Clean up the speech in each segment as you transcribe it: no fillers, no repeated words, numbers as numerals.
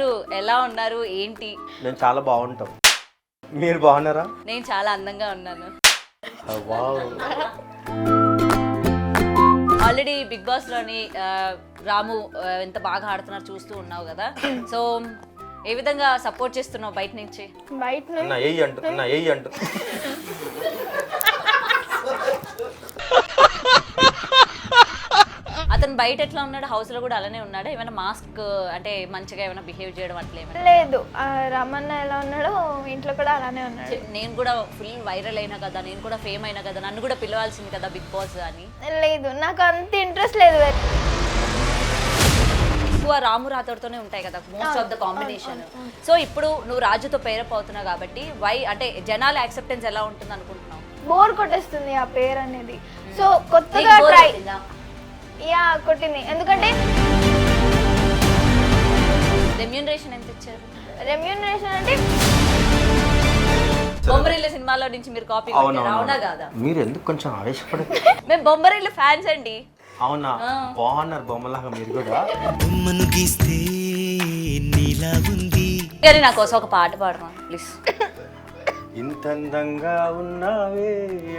ముగ్గురు ఎలా ఉన్నారు ఏంటి? నేను చాలా బాగుంటాం. మీరు బాగున్నారా? నేను చాలా అందంగా ఉన్నాను. వావ్. ఆల్రెడీ బిగ్ బాస్ లోని రాము ఎంత బాగా ఆడుతున్నారు చూస్తూ ఉన్నావు కదా. సో ఏ విధంగా సపోర్ట్ చేస్తున్నావు బయట నుంచి? నా ఏయ్ అంటూ అతను బయట ఎట్లా ఉన్నాడు? హౌస్ లో కూడా అలానే ఉన్నాడా? ఏమైనా మాస్క్ అంటే మంచిగా ఏమైనా బిహేవ్ చేయడం అట్లా ఏమైనా? లేదు, రమణ ఎలా ఉన్నాడో ఇంట్లో కూడా అలానే ఉన్నాడు. నేను కూడా ఫుల్ వైరల్ అయినా కదా, నేను కూడా ఫేమ్ అయినా కదా, నన్ను కూడా పిలవాల్సింది కదా బిగ్ బాస్ అని. లేదు, నాకు అంత ఇంట్రెస్ట్ లేదు. ఎక్కువ రాము రాతోడితోనే ఉంటాయి కదా most of the combination. So ఇప్పుడు నువ్వు రాజుతో పేరప్ అవుతున్నావు కాబట్టి అంటే జనాల యాక్సెప్టెన్స్ ఎలా ఉంటుంది అనుకుంటున్నావు? బోర్ కొట్టేస్తుంది ఆ పేరు అనేది. సో కొత్తగా ట్రై కొట్టింది. ఎందుకంటే రెమ్యూనరేషన్ ఎంత ఇచ్చారు? రెమ్యూనరేషన్ అంటే బొమ్మరిల్లు సినిమాలో నుంచి మీరు కాపీ కొట్టారు, అవునా కాదా? మీరు ఎందుకు కొంచెం ఆవేశపడదు? మేము బొమ్మరిల్లు ఫ్యాన్స్ అండి. అవునా? బాగున్నారు బొమ్మలాగా మీరు కూడా. బొమ్మను గీస్తే నీలా ఉంది. కానీ నా కోసం ఒక పాట పాడమా ప్లీజ్. ఇంత అందంగా ఉన్నావే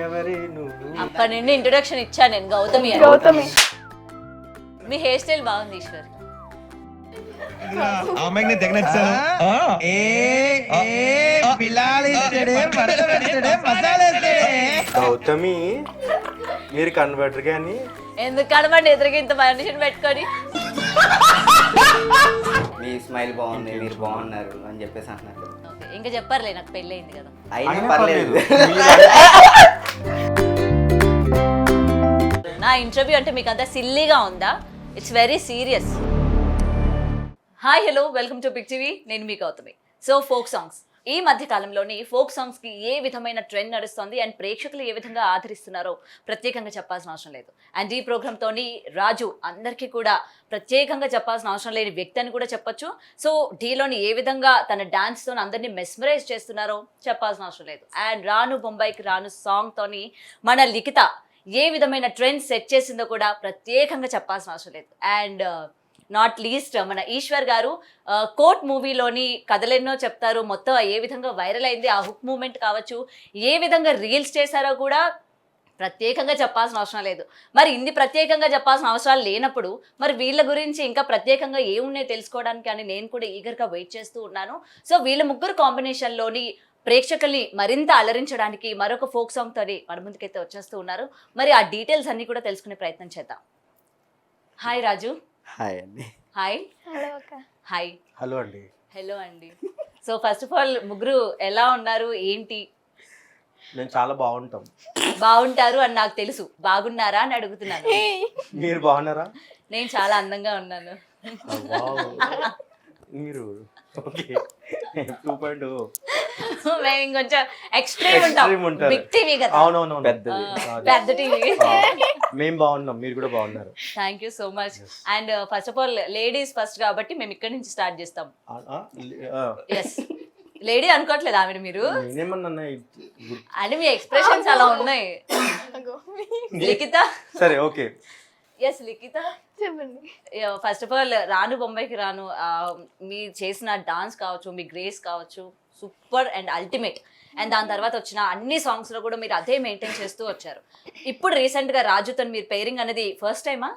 ఎవరే నువ్వు. అప్పటి నుండి ఇంట్రొడక్షన్ ఇచ్చాను నేను, గౌతమి అని. గౌతమి. మీ హెయిర్ స్టైల్ బాగుంది ఈశ్వర్. గౌతమి మీరు కన్వర్టర్ కానీ ఎందుకు కనబడి ఎదురుగా ఇంత మనిషిని పెట్టుకొని మీ స్మైల్ బాగుంది, మీరు బాగున్నారు అని చెప్పేసి అంటున్నారు. ఓకే, ఇంకా చెప్పారులే, నాకు పెళ్ళి అయింది కదా. అయినా పర్లేదు. నా ఇంటర్వ్యూ అంటే మీకు అంతా సిల్లీగా ఉందా? It's very serious. Hi hello, welcome to big TV. నేను మీ గౌతమి. సో ఫోక్ సాంగ్స్, ఈ మధ్య కాలంలోని ఫోక్ సాంగ్స్ కి ఏ విధమైన ట్రెండ్ నడుస్తుంది అండ్ ప్రేక్షకులు ఏ విధంగా ఆదరిస్తున్నారో ప్రత్యేకంగా చెప్పాల్సిన అవసరం లేదు. అండ్ ఈ ప్రోగ్రామ్ తోని రాజు అందరికీ కూడా ప్రత్యేకంగా చెప్పాల్సిన అవసరం లేని వ్యక్తి అని కూడా చెప్పొచ్చు. సో ఢీలోని ఏ విధంగా తన డాన్స్ తో అందరినీ మెస్మరైజ్ చేస్తున్నారో చెప్పాల్సిన అవసరం లేదు. అండ్ రాను బొంబాయికి రాను సాంగ్ తోని మన లిఖిత ఏ విధమైన ట్రెండ్ సెట్ చేసిందో కూడా ప్రత్యేకంగా చెప్పాల్సిన అవసరం లేదు. అండ్ నాట్ లీస్ట్ మన ఈశ్వర్ గారు కోర్ట్ మూవీలోని కథలెన్నో చెప్తారు మొత్తం ఏ విధంగా వైరల్ అయింది, ఆ హుక్ మూమెంట్ కావచ్చు, ఏ విధంగా రీల్స్ చేశారో కూడా ప్రత్యేకంగా చెప్పాల్సిన అవసరం లేదు. మరి ఇన్ని ప్రత్యేకంగా చెప్పాల్సిన అవసరాలు లేనప్పుడు మరి వీళ్ళ గురించి ఇంకా ప్రత్యేకంగా ఏమున్నాయో తెలుసుకోవడానికి అని నేను కూడా ఈగర్గా వెయిట్ చేస్తూ ఉన్నాను. సో వీళ్ళ ముగ్గురు కాంబినేషన్లోని ప్రేక్షకుల్ని మరింత అలరించడానికి మరొక ఫోక్ సాంగ్ తోని మన ముందుకైతే వచ్చేస్తూ ఉన్నారు. మరి ఆ డీటెయిల్స్ అన్ని కూడా తెలుసుకునే ప్రయత్నం చేద్దాం. హాయ్ రాజు. హాయ్ అండి. హాయ్. హలో అక్క. హాయ్. హలో అండి. హలో అండి. సో ఫస్ట్ ఆఫ్ ఆల్ ముగ్గురు ఎలా ఉన్నారు ఏంటి? నేను చాలా బాగుంటాం. బాగుంటారు అని నాకు తెలుసు, బాగున్నారా అని అడుగుతున్నాను. మీరు బాగున్నారా? నేను చాలా అందంగా ఉన్నాను. మీరు ఓకే 2.0 మేము ఇంకొంచెం ఎక్స్ట్రీమ్ ఉంటాం. బిగ్ టీవీ కదా. అవునవును పెద్దది. పెద్ద టీవీ. మేము బాగున్నాం, మీరు కూడా బాగున్నారు. Thank you so much. And first of all ladies first కాబట్టి మేము ఇక్కడ నుంచి స్టార్ట్ చేస్తాం. ఎస్, లేడీ అనుకోవట్లేదు ఆమె మీరు నేనేమన్నా అని మీ ఎక్స్ప్రెషన్స్ అలా ఉన్నాయి. లిఖిత. సరే ఓకే. ఎస్ లిఖిత చెప్పండి. ఫస్ట్ ఆఫ్ ఆల్ రాను బొంబాయికి రాను మీ చేసిన డాన్స్ కావచ్చు, మీ గ్రేస్ కావచ్చు, సూపర్ అండ్ అల్టిమేట్. అండ్ దాని తర్వాత వచ్చిన అన్ని సాంగ్స్ లో కూడా మీరు అదే మెయింటైన్ చేస్తూ వచ్చారు. ఇప్పుడు రీసెంట్ గా రాజుతో మీరు పేరింగ్ అనేది ఫస్ట్ టైమా?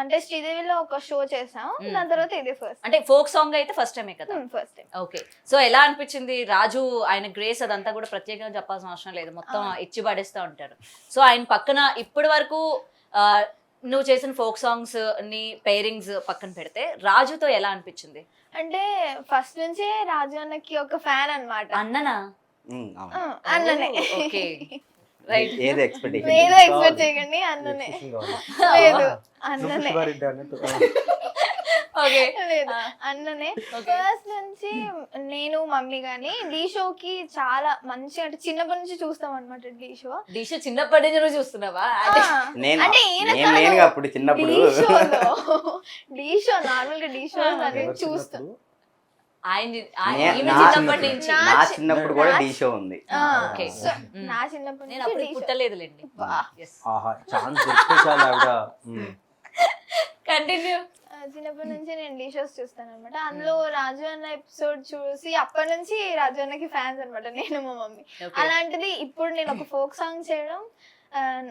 అంటే శ్రీదేవిలో ఒక షో చేసాం, దాని తర్వాత ఇదే ఫస్ట్. అంటే ఫోక్ సాంగ్ అయితే ఫస్ట్ టైమే కదా? First time. ఓకే. సో ఎలా అనిపించింది రాజు? ఆయన గ్రేస్ అదంతా కూడా ప్రత్యేకంగా చెప్పాల్సిన అవసరం లేదు, మొత్తం ఇచ్చి పడేస్తూ ఉంటారు. సో ఆయన పక్కన ఇప్పటి వరకు నువ్వు చేసిన ఫోక్ సాంగ్స్ ని పేరింగ్స్ పక్కన పెడితే రాజుతో ఎలా అనిపించింది? అంటే ఫస్ట్ నుంచే రాజు అన్నకి ఒక ఫ్యాన్ అన్నమాట. అన్ననా? అన్ననే. Okay right. ఏది ఎక్స్పెక్టేషన్? ఏదో ఎక్స్పెక్ట్ చేయకండి, అన్ననే. లేదు, అన్ననే. ఓకే లేదు, అన్ననే. ఫస్ట్ నుంచి నేను మమ్మీ గానీ ఢీ షోకి చాలా మంచి, అంటే చిన్నప్పటి నుంచి చూస్తాం అనమాట ఢీ షో. డిష్ చిన్నప్పటి నుంచి నువ్వు చూస్తున్నావా? అంటే నేను అప్పుడు చిన్నప్పుడు ఢీ షో నార్మల్ గా ఢీ షో చూస్తాం. నా చిన్నప్పుడు కూడా ఢీ షో ఉంది. నా చిన్నప్పటి నేను అప్పుడు పుట్టలేదులేండి. ఛాన్స్ దొరికితే చాలు ఆవిడ. కంటిన్యూ. చిన్నప్పటి నుంచి నేను ఢీ షోస్ చూస్తాను అనమాట. అందులో రాజు అన్న ఎపిసోడ్ చూసి అప్పటి నుంచి రాజు అన్నకి ఫ్యాన్స్ అనమాట నేను మా మమ్మీ. అలాంటిది ఇప్పుడు నేను ఒక ఫోక్ సాంగ్ చేయడం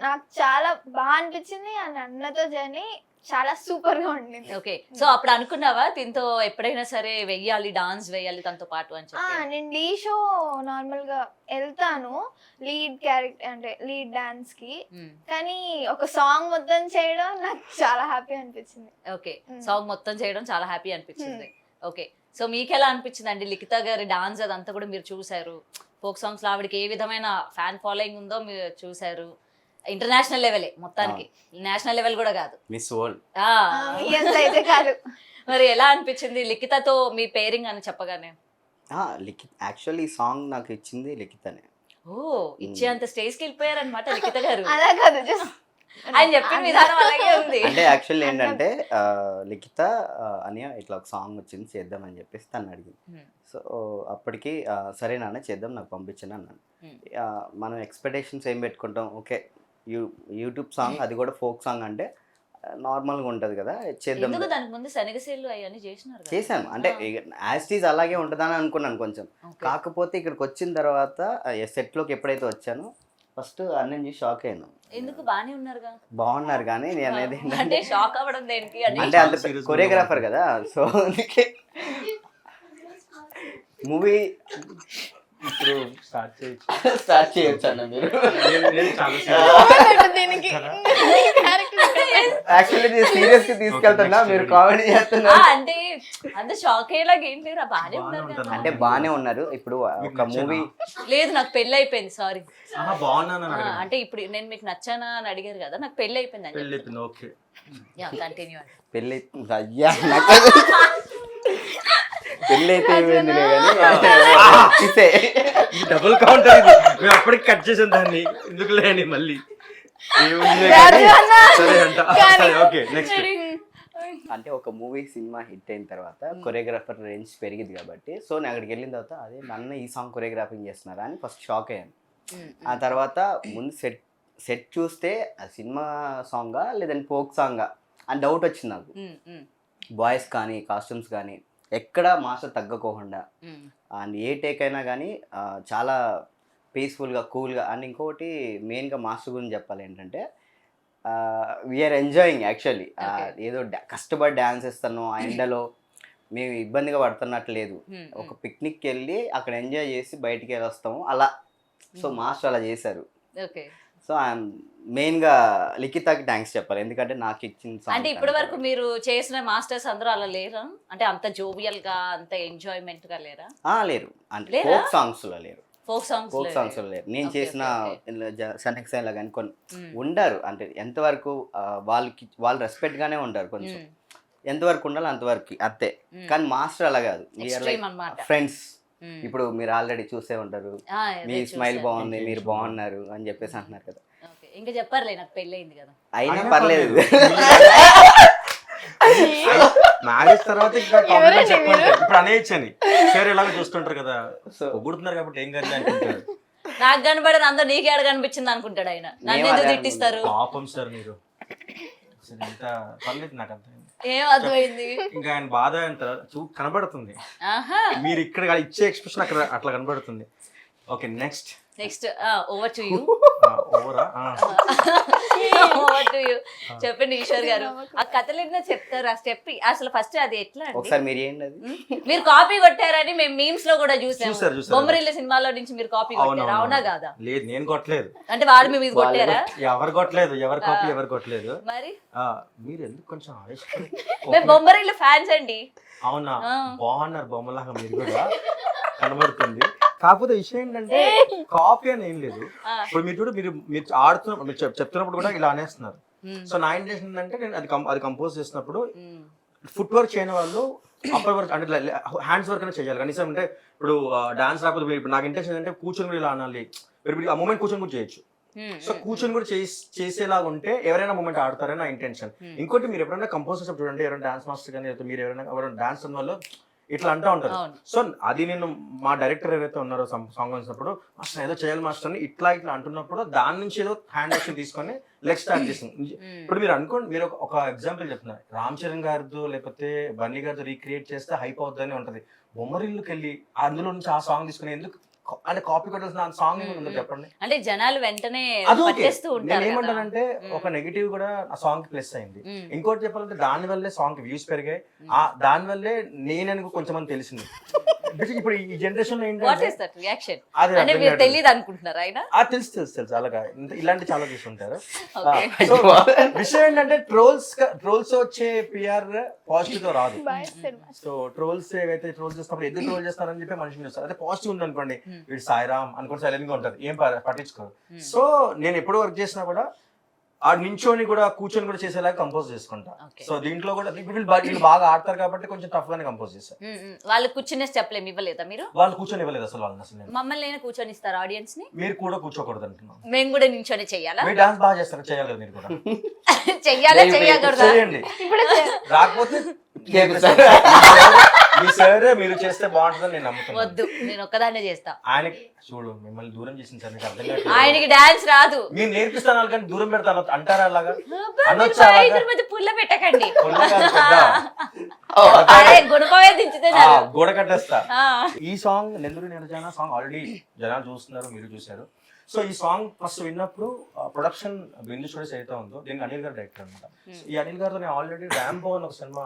నాకు చాలా బాగా అనిపించింది. అండ్ అన్నతో జర్నీ చాలా సూపర్ గా ఉండింది. ఓకే, సో అప్పుడు అనుకున్నావా దీంతో ఎప్పుడైనా సరే వెయ్యాలి, డాన్స్ వేయాలి తనతో పాటు అని చెప్పి? నేను ఢీ షో నార్మల్ గా వెళ్తాను లీడ్ క్యారెక్టర్ అంటే లీడ్ డాన్స్ కి, కానీ ఒక సాంగ్ మొత్తం చేయడం నాకు చాలా హ్యాపీ అనిపించింది. ఓకే, సాంగ్ మొత్తం చేయడం చాలా హ్యాపీ అనిపించింది. ఓకే, సో మీకు ఎలా అనిపించింది అండి లిఖిత గారి డాన్స్ అదంతా కూడా మీరు చూసారు, ఫోక్ సాంగ్స్ లో ఆవిడకి ఏ విధమైన ఫ్యాన్ ఫాలోయింగ్ ఉందో మీరు చూసారు, ఇంటర్నేషనల్ లెవెలే మొత్తానికి, నేషనల్ లెవెల్ కూడా కాదు, మిస్ వరల్డ్. ఎంత అయితే కాదు. మరి ఎలా అనిపించింది లిఖితతో మీ పేరింగ్ అని చెప్పగానే? లిఖిత్ యాక్చువల్లీ ఈ సాంగ్ నాకు ఇచ్చింది లిఖితనే. ఓ, ఇచ్చే అంత స్టేజ్కి వెళ్ళిపోయారనమాట లిఖిత గారు. అలా కాదు, జస్ట్ ఆయన చెప్పిన విధానం అలాగే ఉంది. అంటే యాక్చువల్లీ ఏంటంటే లిఖిత అని ఇట్లా ఒక సాంగ్ వచ్చింది చేద్దామని చెప్పేసి తను అడిగింది. సో అప్పటికి సరే నాన్న చేద్దాం, నాకు పంపించను అన్నాను. మనం ఎక్స్పెక్టేషన్స్ ఏం పెట్టుకుంటాం, ఓకే యూట్యూబ్ సాంగ్ అది కూడా ఫోక్ సాంగ్ అంటే నార్మల్గా ఉంటుంది కదా, చేద్దాం. ఎందుకు దానికి ముందు శనగసేలు అవన్నీ చేసినారు కదా? చేశాను అంటే యాజ్ టీజ్ అలాగే ఉంటుందని అనుకున్నాను కొంచెం. కాకపోతే ఇక్కడికి వచ్చిన తర్వాత సెట్లోకి ఎప్పుడైతే వచ్చానో ఫస్ట్ అన్నీ చూసి షాక్ అయ్యాను. ఎందుకు బానే ఉన్నారుగా? బాగున్నారు కానీ నేను అనేది అంటే షాక్ అవ్వడం దేనికి అంటే అంత కొరియోగ్రాఫర్ కదా, సో అందుకే మూవీ ఇప్పుడు స్టార్ట్ స్టార్ట్ చేయొచ్చు అన్న మీరు. దీనికి యాక్చువల్లీ సీరియస్ గా తీసుకెళ్తున్నా, మీరు కామెడీ చేస్తున్నారు. అంటే అంత షాక్ అయ్యేలాగా ఏం లేరు, బానే ఉన్నారు కదా. అంటే బానే ఉన్నారు. ఇప్పుడు ఒక మూవీ లేదు, నాకు పెళ్లి అయిపోయింది. సారీ, బాగున్నాను అంటే ఇప్పుడు నేను మీకు నచ్చానా అని అడిగారు కదా, నాకు పెళ్లి అయిపోయింది అని పెళ్ళి. Okay, continue. పెళ్ళి అయ్యా పెళ్ళి అయితే ఏమైంది డబుల్ కౌంటర్ ఇది, మేము అప్పటికి కట్ చేసాం దాన్ని, ఎందుకు లేని మళ్ళీ సరే అంట. Okay, next. అంటే ఒక మూవీ సినిమా హిట్ అయిన తర్వాత కొరియోగ్రాఫర్ రేంజ్ పెరిగింది కాబట్టి, సో నేను అక్కడికి వెళ్ళిన తర్వాత అదే నన్ను ఈ సాంగ్ కొరియోగ్రాఫింగ్ చేస్తున్నారా అని ఫస్ట్ షాక్ అయ్యాను. ఆ తర్వాత ముందు సెట్ చూస్తే ఆ సినిమా సాంగా లేదంటే ఫోక్ సాంగా అని డౌట్ వచ్చింది నాకు. బాయ్స్ కానీ కాస్ట్యూమ్స్ కానీ ఎక్కడ మాస్టర్ తగ్గకోకుండా, అండ్ ఏ టేక్ అయినా కానీ చాలా పీస్ఫుల్గా కూల్గా. అండ్ ఇంకొకటి మెయిన్గా మాస్టర్ గురించి చెప్పాలి ఏంటంటే వీఆర్ ఎంజాయింగ్ యాక్చువల్లీ. ఏదో కష్టపడి డ్యాన్స్ ఇస్తాను ఆ ఎండలో, మేము ఇబ్బందిగా పడుతున్నట్టు లేదు. ఒక పిక్నిక్కి వెళ్ళి అక్కడ ఎంజాయ్ చేసి బయటికి వెళ్ళి వస్తాము అలా. సో మాస్టర్ అలా చేశారు. సో ఐఎమ్ మెయిన్గా లిఖితకి థ్యాంక్స్ చెప్పాలి, ఎందుకంటే నాకు ఇచ్చిన అంటే ఇప్పటి వరకు మీరు చేసిన మాస్టర్స్ అందరూ అలా లేరా? అంటే అంత జోవియల్ గా, అంత ఎంజాయ్మెంట్ గా లేరా? లేరు, అంటే ఫోక్ సాంగ్స్ లో లేరు. ఫోక్ సాంగ్స్ లో లేరు. నేను చేసిన సనెక్సైన్లో కానీ కొన్ని ఉండారు. అంటే ఎంతవరకు వాళ్ళు రెస్పెక్ట్ గానే ఉంటారు, కొంచెం ఎంతవరకు ఉండాలి అంతవరకు అంతే. కానీ మాస్టర్ అలా కాదు, ఫ్రెండ్స్. ఇప్పుడు మీరు ఆల్రెడీ చూసే ఉంటారు, మీ స్మైల్ బాగుంది, మీరు బాగున్నారు అని చెప్పేసి అంటున్నారు కదా. ఇంకా చెప్పారులే, నాకు పెళ్ళి అయింది కదా, అయినా పర్లేదు. మ్యారేజ్ తర్వాత ఇంకా కాంప్లిమెంట్ చెప్పండి. ఇప్పుడు అనేయచ్చని సరే ఇలాగ చూస్తుంటారు కదా, పొగుడుతున్నారు కాబట్టి ఏం కానీ అనుకుంటారు. నాకు కనబడదు, అందరూ నీకే ఆడ కనిపించింది అనుకుంటాడు ఆయన. నన్ను ఎందుకు తిట్టిస్తారు? పాపం సార్ మీరు, ఎంత పర్లేదు నాకు అంత ఏం అర్థమైంది. ఇంకా ఆయన బాధ కనబడుతుంది, మీరు ఇక్కడ ఇచ్చే ఎక్స్ప్రెషన్ అక్కడ అట్లా కనబడుతుంది. Okay, next over to you. ఓవరా? Over to you. చెప్పండి ఈశ్వర్ గారు, ఆ కథలు ఎన్నో చెప్తారు, ఆ స్టెప్ అసలు ఫస్ట్ అది ఎట్లా? ఒకసారి మీరు ఏంటి అది మీరు కాపీ కొట్టారని మేము మీమ్స్ లో కూడా చూసాము. బొమ్మరిల్ల సినిమాలో నుంచి మీరు కాపీ కొట్టారు, అవునా కాదా? లేదు, నేను కొట్టలేదు. అంటే వాళ్ళు మీ మీద కొట్టారా? ఎవరు కొట్టలేదు, ఎవరు కాపీ ఎవరు కొట్టలేదు. మరి మీరు ఎందుకు కొంచెం మేము బొమ్మరిల్ల ఫ్యాన్స్ అండి. అవునా? బాగున్నారు బొమ్మలాగా మీరు కూడా, కనబడుతుంది. కాకపోతే విషయం ఏంటంటే కాపీ అని ఏం లేదు. ఇప్పుడు మీరు చూడు, మీరు ఆడుతున్నప్పుడు, మీరు చెప్తున్నప్పుడు కూడా ఇలా అనేస్తున్నారు. సో నా ఇంటెన్షన్ ఏంటంటే నేను అది కంపోజ్ చేసినప్పుడు ఫుట్ వర్క్ చేయని వాళ్ళు అప్పర్ వర్క్ అంటే హ్యాండ్స్ వర్క్ అనేది చేయాలి కనీసం. అంటే ఇప్పుడు డాన్స్ రాకపోతే ఇప్పుడు నాకు ఇంటెన్షన్ ఏంటంటే కూర్చొని కూడా ఇలా అనాలి, ఆ మూమెంట్ కూర్చొని కూడా చేయొచ్చు. సో కూర్చొని కూడా చేసేలాగా ఉంటే ఎవరైనా మూమెంట్ ఆడతారని నా ఇంటెన్షన్. ఇంకోటి, మీరు ఎప్పుడైనా కంపోజ్ చేసినప్పుడు చూడండి, ఎవరైనా డాన్స్ మాస్టర్ కానీ మీరు ఎవరైనా డాన్స్ అన్న వాళ్ళు ఇట్లా అంటూ ఉంటారు. అవును. సో అది నేను మా డైరెక్టర్ ఏదైతే ఉన్నారో సాంగ్ వచ్చినప్పుడు మాస్టర్ ఏదో చేయాలి మాస్టర్ అని ఇట్లా అంటున్నప్పుడు దాని నుంచి ఏదో హ్యాండ్ యాక్షన్ తీసుకొని లెగ్ స్టార్ట్ చేసింది. ఇప్పుడు మీరు అనుకోండి, మీరు ఒక ఎగ్జాంపుల్ చెప్తున్నారు, రామ్ చరణ్ గారితో లేకపోతే బన్నీ గారితో రీక్రియేట్ చేస్తే హైప్ అవుతుందని ఉంటది. బొమ్మరిల్లుకి వెళ్ళి అందులో నుంచి ఆ సాంగ్ తీసుకుని ఎందుకు అంటే కాపీ కొట్టాల్సిన సాంగ్ ఏమి చెప్పండి. అంటే జనాలు వెంటనే అది ఓకే. పట్టేస్తూ నేను ఉంటారు కదా. ఏమంటానంటే ఒక నెగిటివ్ కూడా ఆ సాంగ్ కి ప్లస్ అయింది. ఇంకోటి చెప్పాలంటే దాని వల్లే సాంగ్ వ్యూస్ పెరిగాయి. ఆ దాని వల్లే నేననుకో కొంచెం మంది తెలిసింది. ఇప్పుడు ఈ జనరేషన్ లో వాట్ ఏంటంటే ఇస్ దట్ రియాక్షన్ అది అంటే మీరు తెలియదు అనుకుంటున్నారా ఆయన? తెలుసు అలాగా ఇలాంటి చాలా చూస్తుంటారు. Okay. సో విషయం ఏంటంటే ట్రోల్స్ వచ్చే పిఆర్ పాజిటివ్ తో రాదు. సో ట్రోల్స్ ఏవైతే ట్రోల్స్ చేస్తున్నప్పుడు ఎందుకు ట్రోల్ చేస్తారని చెప్పి మనిషిని చూస్తారు. అదే పాజిటివ్ ఉంది అనుకోండి, వీడు సాయిరామ్ అనుకోండి సైలెంట్ గా ఉంటారు, ఏం పట్టించుకోరు. సో నేను ఎప్పుడు వర్క్ చేసినా కూడా ఆ నించోని కూడా కూర్చొని కూడా చేసేలాగా కంపోజ్ చేసుకుంటా. సో దీంట్లో కూడా వీళ్ళు బాగా ఆడతారు కాబట్టి కొంచెం టఫ్ గానే కంపోజ్ చేస్తారు. వాళ్ళు కూర్చునే చెప్పలేము ఇవ్వలేదా మీరు? వాళ్ళు కూర్చొని ఇవ్వలేదు అసలు వాళ్ళని. అసలు మమ్మల్ని అయినా కూర్చొని ఇస్తారు ఆడియన్స్ ని? మీరు కూడా కూర్చోకూడదు అంటున్నాను. మేము కూడా నించొని చెయ్యాలా? మీరు డాన్స్ బాగా చేస్తారు, చేయాలి కదా మీరు కూడా. చెయ్యాలా చెయ్యకూడదా? చేయండి, రాకపోతే మీ సార్ మీరు చేస్తే బాగుంటుందని నేను నమ్ముతున్నాను. వద్దు, నేను ఒక్కదాన్నే చేస్తా. ఆయనకి చూడు మిమ్మల్ని దూరం చేసింది సార్, మీకు అర్థం కాదు. ఆయనకి డాన్స్ రాదు. మీరు నేర్పిస్తాను కానీ దూరం పెడతాను అంటారా అలాగా? అబ్బా, అనొచ్చా మీరు మా అలాగా? ఇద్దరి మధ్య పుల్ల పెట్టకండి. పొల్ల కాదు, పెద్ద. అరే గుణపవే దించితే ఆ, గోడ కట్టేస్తా. ఈ సాంగ్ నెల్లూరు నిరజన సాంగ్ ఆల్రెడీ జనాలు చూస్తున్నారు, మీరు చూశారు. సో ఈ సాంగ్ ఫస్ట్ విన్నప్పుడు ప్రొడక్షన్ బిందు స్టూడియోస్ ఏదైతే ఉందో దీనికి అనిల్ గారు డైరెక్టర్ అనమాట. ఈ అనిల్ గారితో నేను ఆల్రెడీ ర్యాంబో అని ఒక సినిమా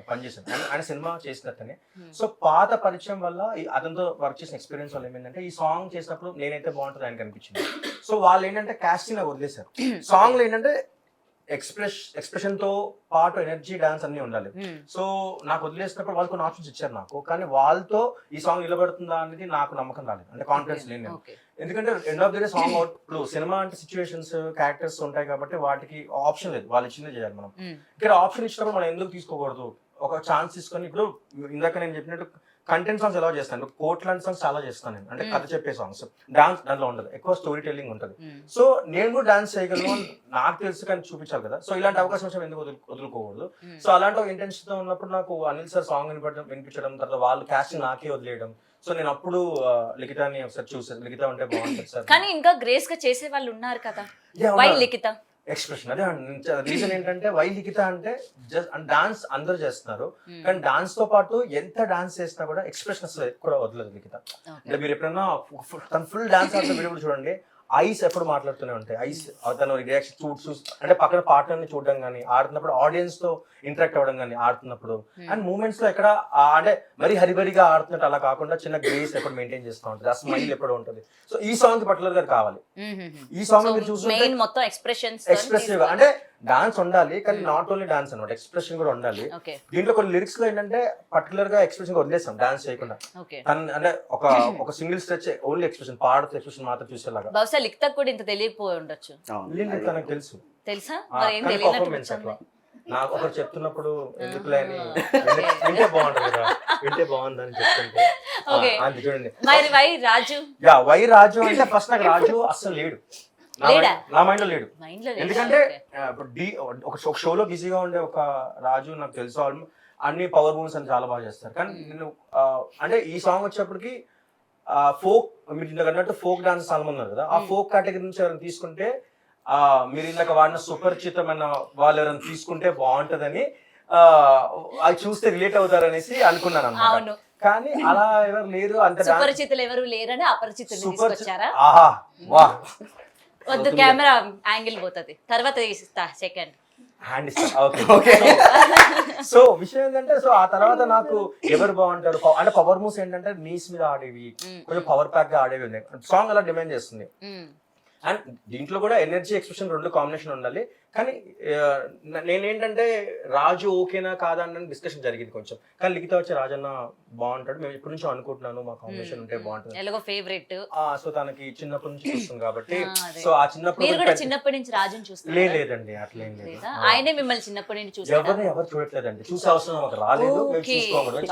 పనిచేశాను. ఆయన సినిమా చేసినట్టనే. సో పాత పరిచయం వల్ల అతనితో వర్క్ చేసిన ఎక్స్పీరియన్స్ వల్ల ఏమైందంటే ఈ సాంగ్ చేసినప్పుడు నేనైతే బాగుంటుంది ఆయనకు అనిపించింది. సో వాళ్ళు ఏంటంటే కాస్టింగ్ నాకు వదిలేశారు. సాంగ్ లో ఏంటంటే ఎక్స్ప్రెషన్ తో పాటు ఎనర్జీ డాన్స్ అన్ని ఉండాలి. సో నాకు వదిలేసినప్పుడు వాళ్ళు కొన్ని ఆప్షన్స్ ఇచ్చారు నాకు, కానీ వాళ్ళతో ఈ సాంగ్ నిలబడుతుందా అనేది నాకు నమ్మకం రాలేదు, అంటే కాన్ఫిడెన్స్ లేని నేను. ఎందుకంటే end of the day song out ఇప్పుడు సినిమా అంటే సిచ్యువేషన్స్ క్యారెక్టర్స్ ఉంటాయి కాబట్టి వాటికి ఆప్షన్ లేదు, వాళ్ళు ఇచ్చిందే చేయాలి మనం. ఇక్కడ ఆప్షన్ ఇచ్చినప్పుడు మనం ఎందుకు తీసుకోకూడదు, ఒక ఛాన్స్ తీసుకొని. ఇప్పుడు ఇందాక నేను చెప్పినట్టు కంటెంట్ సాంగ్స్ ఎలా చేస్తాను, కోట్ లాంటి సాంగ్స్ చాలా చేస్తాను నేను, అంటే కథ చెప్పే సాంగ్స్. డాన్స్ దాంట్లో ఉండదు, ఎక్కువ స్టోరీ టెల్లింగ్ ఉంటుంది. సో నేను కూడా డాన్స్ చేయగలను నాకు తెలుసు, కానీ చూపించాలి కదా. సో ఇలాంటి అవకాశం వచ్చి ఎందుకు వదులుకోకూడదు. సో అలాంటి ఒక ఇంటెన్షన్ తో ఉన్నప్పుడు నాకు అనిల్ సార్ సాంగ్ వినిపించడం, తర్వాత వాళ్ళు కాస్టింగ్ నాకే వదిలేయడం. సో నేను అప్పుడు లిఖితాని ఒకసారి చూసాను, లిఖిత ఉంటే బాగుంటుంది సార్. కానీ ఇంకా గ్రేస్ గా చేసే వాళ్ళు ఉన్నారు కదా, వై లిఖిత? ఎక్స్ప్రెషన్ అదే రీజన్ ఏంటంటే వై లిఖిత అంటే జస్ట్ డాన్స్ అందరూ చేస్తున్నారు, కానీ డాన్స్ తో పాటు ఎంత డాన్స్ చేసినా కూడా ఎక్స్ప్రెషన్ అసలు ఎక్కువ వదలదు లిఖిత. అంటే మీరు ఎప్పుడైనా తను ఫుల్ డాన్స్ ఆడుతున్న వీడియో చూడండి, ఐస్ ఎప్పుడు మాట్లాడుతూనే ఉంటాయి. ఐస్ తన రియాక్షన్ చూసి అంటే పక్కన పాటని చూడడం కానీ, ఆడుతున్నప్పుడు ఆడియన్స్ తో ఇంటరాక్ట్ అవ్వడం కానీ, ఆడుతున్నప్పుడు అండ్ మూమెంట్స్ లో ఎక్కడ అంటే మరీ హరిబరిగా ఆడుతున్నట్టు అలా కాకుండా చిన్న గ్రేస్ ఎప్పుడు మెయింటైన్ చేస్తూ ఉంటుంది, ఆ స్మైల్ ఎప్పుడు ఉంటుంది. సో ఈ సాంగ్ పర్టికులర్ గా కావాలి. ఈ సాంగ్ మీరు చూస్తుంటే మొత్తం ఎక్స్ప్రెసివ్ అంటే డాన్స్ ఉండాలి, కానీ నాట్ ఓన్లీ డాన్స్ అనమాట, ఎక్స్ప్రెషన్ కూడా ఉండాలి. దీంట్లో కొన్ని లిరిక్స్ లో ఏంటంటే పర్టికులర్ గా ఎక్స్ప్రెషన్ వదిలేస్తాం డాన్స్ చేయకుండా. అంటే ఒక సింగిల్ స్ట్రెచ్ ఓన్లీ ఎక్స్ప్రెషన్, పాడుతూ ఎక్స్ప్రెషన్ మాత్రం చూసేలాగా. బహుశా లిఖిత కూడా ఇంత తెలియకపోయి ఉండొచ్చు. తనకు తెలుసు, తెలుసా? నాకు ఒకరు చెప్తున్నప్పుడు ఎందుకులే అని వింటే బాగుంటుంది కదా, వింటే బాగుందని చెప్తుంటే అది చూడండి. వై రాజు అంటే ఫస్ట్ నాకు రాజు అస్సలు లేడు, నా మైండ్ లో లేడు. ఎందుకంటే ఒక షోలో బిజీగా ఉండే ఒక రాజు నాకు తెలుసు, అన్ని పవర్ మూవ్స్ అని చాలా బాగా చేస్తారు. కానీ నేను అంటే ఈ సాంగ్ వచ్చేప్పటికి ఫోక్, మీరు ఇందాక అన్నట్టు ఫోక్ డాన్స్ చాలా మంది ఉన్నారు కదా, ఆ ఫోక్ కేటగిరీ నుంచి ఎవరైనా తీసుకుంటే మీరు ఇందాక వాడిన సుపరిచితమైన వాళ్ళు ఎవరైనా తీసుకుంటే బాగుంటదని అది చూస్తే రిలేట్ అవుతారనేసి అనుకున్నాను అన్నమాట. కానీ అలా ఎవరు లేరు, అంత సుపరిచితులు ఎవరు లేరని అపరిచితులు తీసుకొచ్చారా? వద్దు, కెమెరా యాంగిల్ పోతుంది, తర్వాత ఇస్తా సెకండ్ హ్యాండ్ ఇస్తా. సో విషయం ఏంటంటే, సో ఆ తర్వాత నాకు ఎవరు బాగుంటారు అంటే పవర్ మూవ్స్ ఏంటంటే నీస్ మీద ఆడేవి, కొంచెం పవర్ ప్యాక్ గా ఆడేవి ఉన్నాయి. సాంగ్ అలా డిమాండ్ చేస్తుంది. అండ్ దీంట్లో కూడా ఎనర్జీ ఎక్స్ప్రెషన్ రెండు కాంబినేషన్ ఉండాలి. కానీ నేనేంటంటే రాజు ఓకేనా కాదా అని డిస్కషన్ జరిగింది కొంచెం, కానీ లిఖిత వచ్చి రాజన్న బాగుంటాడు, మేము ఇప్పటి నుంచో అనుకుంటున్నాను మా కాంబినేషన్ ఉంటే బాగుంటుంది, ఫేవరెట్. సో తనకి చిన్నప్పటి నుంచి చూస్తుంది కాబట్టి. సో ఆ చిన్నప్పటి నుంచి రాజుని చూస్తారు? లేదండి, అట్లేం లేదు. ఆయనే మిమ్మల్ని చిన్నప్పటి నుంచి చూస్తారు? ఎవరు చూడట్లేదండి, చూసే అవసరం మాకు రాలేదు,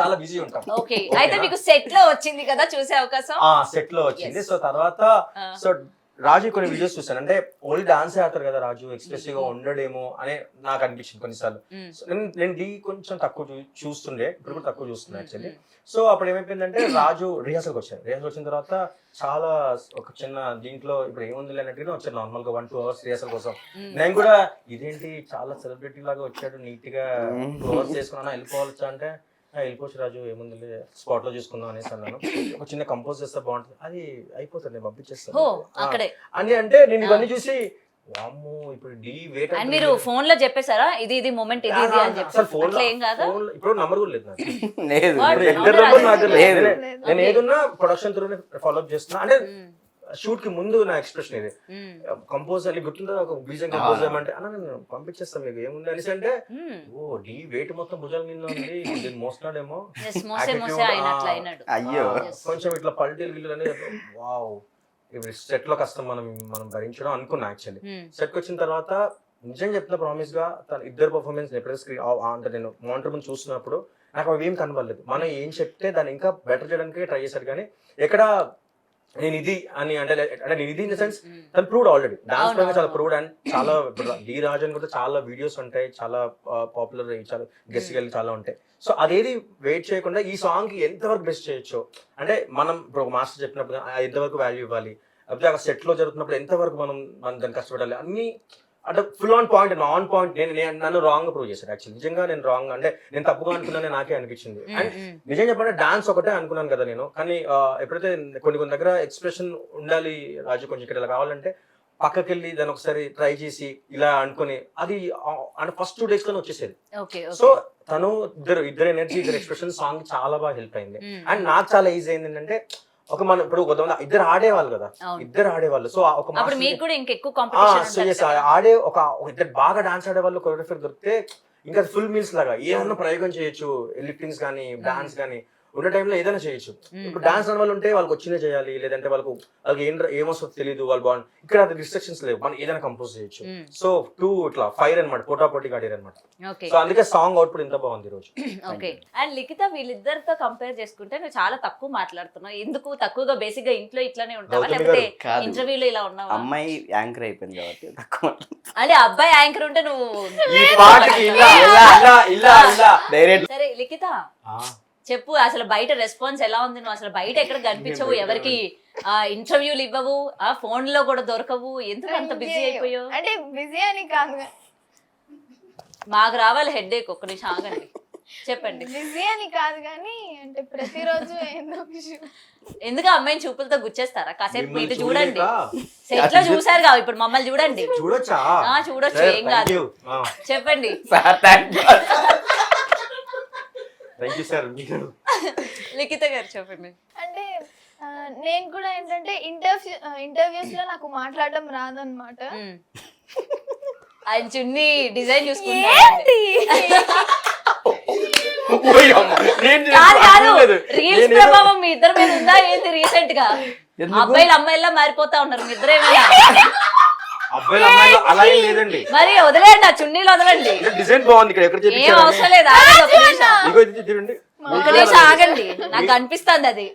చాలా బిజీ ఉంటాం. ఓకే, అయితే మీకు సెట్ లో వచ్చింది కదా చూసే అవకాశం? సెట్ లో వచ్చింది. సో తర్వాత సో రాజు కొన్ని వీడియోస్ చూసాను, అంటే ఓన్లీ డాన్స్ ఆడతారు కదా రాజు, ఎక్స్ప్రెసివ్ గా ఉండడేమో అని నాకు అనిపించింది కొన్నిసార్లు. So, నేను డి కొంచెం తక్కువ చూస్తుండే, ఇప్పుడు కూడా తక్కువ చూస్తున్నా యాక్చువల్లీ. సో అప్పుడు ఏమైపోయిందంటే రాజు రిహార్సల్కి వచ్చారు. రిహార్సల్ వచ్చిన తర్వాత చాలా ఒక చిన్న దీంట్లో ఇప్పుడు ఏముంది అన్నట్టుగా వచ్చారు నార్మల్ గా 1-2 hours రిహార్సల్ కోసం. నేను కూడా ఇదేంటి చాలా సెలబ్రిటీ లాగా వచ్చాడు, నీట్ గా 2 hours చేసుకున్నా వెళ్ళిపోవచ్చా అంటే వెళ్ళిపోవచ్చు రాజు ఏముంది స్పాట్ లో చూసుకుందాం అనేసి అన్నాను. ఒక చిన్న కంపోజ్ చేస్తే బాగుంటుంది, అది అయిపోతుంది నేను పంపించేస్తాను అక్కడే అని అంటే నేను ఇవన్నీ చూసి వామ్మో ఇప్పుడు డి వెయిట్ అండ్ మీరు ఫోన్ లో చెప్పేశారా ఇది మూమెంట్ ఇది ఇది అని చెప్పి? అసలు ఫోన్ అట్లా ఏం కాదా? ఇప్పుడు నంబర్ కూడా లేదు నాకు. లేదు What? ఇప్పుడు అవునా? number నాకు లేదు. లేదు. నేను ఏదున్నా ప్రొడక్షన్ త్రూనే ఫాలో అప్ చేస్తున్నా. అంటే షూట్ కి ముందు నా ఎక్స్ప్రెషన్ ఇది కంపోజ్ అని గుర్తుందా, ఒక బీజం కంపోజ్ చేయమంటే అన్న నేను పంపించేస్తాను మీకు ఏముంది అనేసి అంటే ఓ డి వెయిట్ మొత్తం భుజాల మీద ఉంది, దీన్ని మోస్తున్నాడేమో మోసే అయినట్లు అయినాడు. అయ్యో కొంచెం ఇట్లా పల్టీలు గిల్లు అనేది వావ్ ఇప్పుడు సెట్ లో కష్టం మనం భరించడం అనుకున్నా యాక్చువల్లీ. సెట్ వచ్చిన తర్వాత నిజం చెప్తున్నా ప్రామిస్ గా తన ఇద్దరు పర్ఫార్మెన్స్ ఎప్పుడైతే స్క్రీన్ అంటే నేను మానిటర్ ముందు చూస్తున్నప్పుడు నాకు అవి ఏం కనబడలేదు. మనం ఏం చెప్తే దాన్ని ఇంకా బెటర్ చేయడానికి ట్రై చేశారు, కానీ ఎక్కడ నేను ఇది అని అంటే నేను ఇది ఇన్ ద సెన్స్ తను ప్రూవ్డ్ ఆల్రెడీ డాన్స్ పరంగా చాలా ప్రూవ్డ్. అండ్ చాలా డి రాజన్ కూడా చాలా వీడియోస్ ఉంటాయి, చాలా పాపులర్ చాలా గెస్ట్ గెలి చాలా ఉంటాయి. సో అదేది వెయిట్ చేయకుండా ఈ సాంగ్ కి ఎంతవరకు బెస్ట్ చేయొచ్చు అంటే మనం ఇప్పుడు ఒక మాస్టర్ చెప్పినప్పుడు ఎంతవరకు వాల్యూ ఇవ్వాలి, లేకపోతే అక్కడ సెట్ లో జరుగుతున్నప్పుడు ఎంతవరకు మనం దాన్ని కష్టపడాలి అన్ని అంటే full on point on point. నన్ను రాంగ్ ప్రూవ్ చేశారు యాక్చువల్లీ. నిజంగా నేను రాంగ్ అంటే నేను తప్పుగా అనుకున్నానే నాకే అనిపించింది. అండ్ నిజం చెప్పంటే డాన్స్ ఒకటే అనుకున్నాను కదా నేను, కానీ ఎప్పుడైతే కొన్ని దగ్గర ఎక్స్ప్రెషన్ ఉండాలి రాజు కొంచెం ఇక్కడ ఇలా కావాలంటే పక్కకి వెళ్ళి దాన్ని ఒకసారి ట్రై చేసి ఇలా అనుకుని అది అంటే ఫస్ట్ 2 days లోనే వచ్చేసేది. సో తను ఇద్దరు ఎనర్జీ ఇద్దరు ఎక్స్ప్రెషన్ సాంగ్ చాలా బాగా హెల్ప్ అయింది. అండ్ నాకు చాలా ఈజీ అయింది ఏంటంటే ఒక మనం ఇప్పుడు కొంతమంది ఇద్దరు ఆడేవాళ్ళు కదా, ఇద్దరు ఆడేవాళ్ళు. సో ఒక ఆడే ఒక ఇద్దరు బాగా డాన్స్ ఆడేవాళ్ళు కొరియోగ్రఫర్ దొరికితే ఇంకా ఫుల్ మీల్స్ లాగా ఏమన్నా ప్రయోగం చేయొచ్చు, లిఫ్టింగ్స్ కానీ డాన్స్ కానీ ఉన్న టైంలో ఏదైనా చేయొచ్చు. ఇప్పుడు డాన్స్ అనే వాళ్ళు ఉంటే వాళ్ళకి వచ్చినే చేయాలి, లేదంటే వాళ్ళకి ఏమొస్తుందో తెలియదు, వాళ్ళు బాగుంది. ఇక్కడ అది రిస్ట్రిక్షన్స్ లేవు, మనం ఏదైనా కంపోజ్ చేయొచ్చు. సో ఇట్లా ఫైర్ అనమాట, పోటాపోటీగా ఆడారు అనమాట. సో అందుకే సాంగ్ అవుట్పుట్ ఇంత బాగుంది ఈ రోజు. ఓకే. అండ్ లిఖిత వీళ్ళిద్దరితో కంపేర్ చేసుకుంటే నువ్వు చాలా తక్కువ మాట్లాడుతున్నావు, ఎందుకు తక్కువగా? బేసిక్ గా ఇంట్లో ఇట్లానే ఉంటావా లేకపోతే ఇంటర్వ్యూలో ఇలా ఉన్నావా? అమ్మాయి యాంకర్ అయిపోయింది కాబట్టి తక్కువ. అంటే అబ్బాయి యాంకర్ ఉంటే నువ్వు డైరెక్ట్. సరే లిఖిత చెప్పు, అసలు బయట రెస్పాన్స్ ఎలా ఉంది? నువ్వు అసలు బయట ఎక్కడ కనిపించవు, ఎవరికి ఇంటర్వ్యూలు ఇవ్వవు, ఆ ఫోన్ లో కూడా దొరకవు, ఎందుకు అంత బిజీ అయిపోయావు? అంటే బిజీ అని కాదు, మాకు రావాలి హెడ్ ఏక్. ఒక్క నిమిషం ఆగండి, చెప్పండి. బిజీ అని కాదు కానీ అంటే ప్రతిరోజు ఎందుకు అమ్మాయిని చూపులతో గుచ్చేస్తారా? కాసేపు ఇటు చూడండి, సెట్ లో చూసారు కావు, ఇప్పుడు మమ్మల్ని చూడండి. చూడొచ్చు, ఏం కాదు, చెప్పండి. లిఖిత గారు చెప్పండి. అంటే నేను కూడా ఏంటంటే ఇంటర్వ్యూస్ లో నాకు మాట్లాడడం రాదన్నమాట. ఆయన చున్నీ డిజైన్ చూసుకుంటా. రీల్స్ ప్రభావం మీ ఇద్దరు మీద ఉందా ఏంటి? రీసెంట్ గా అబ్బాయిలు అమ్మాయిలా మారిపోతా ఉన్నారు మీ ఇద్దరు. అలా ఏం లేదండి, మరి వదిలేండి, ఆ చున్నీలు వదలండి, డిజైన్ బాగుంది. ఇక్కడ ఏం అవసరం లేదు, ఒక నిమిషం ఆగండి, నాకు అనిపిస్తుంది అది.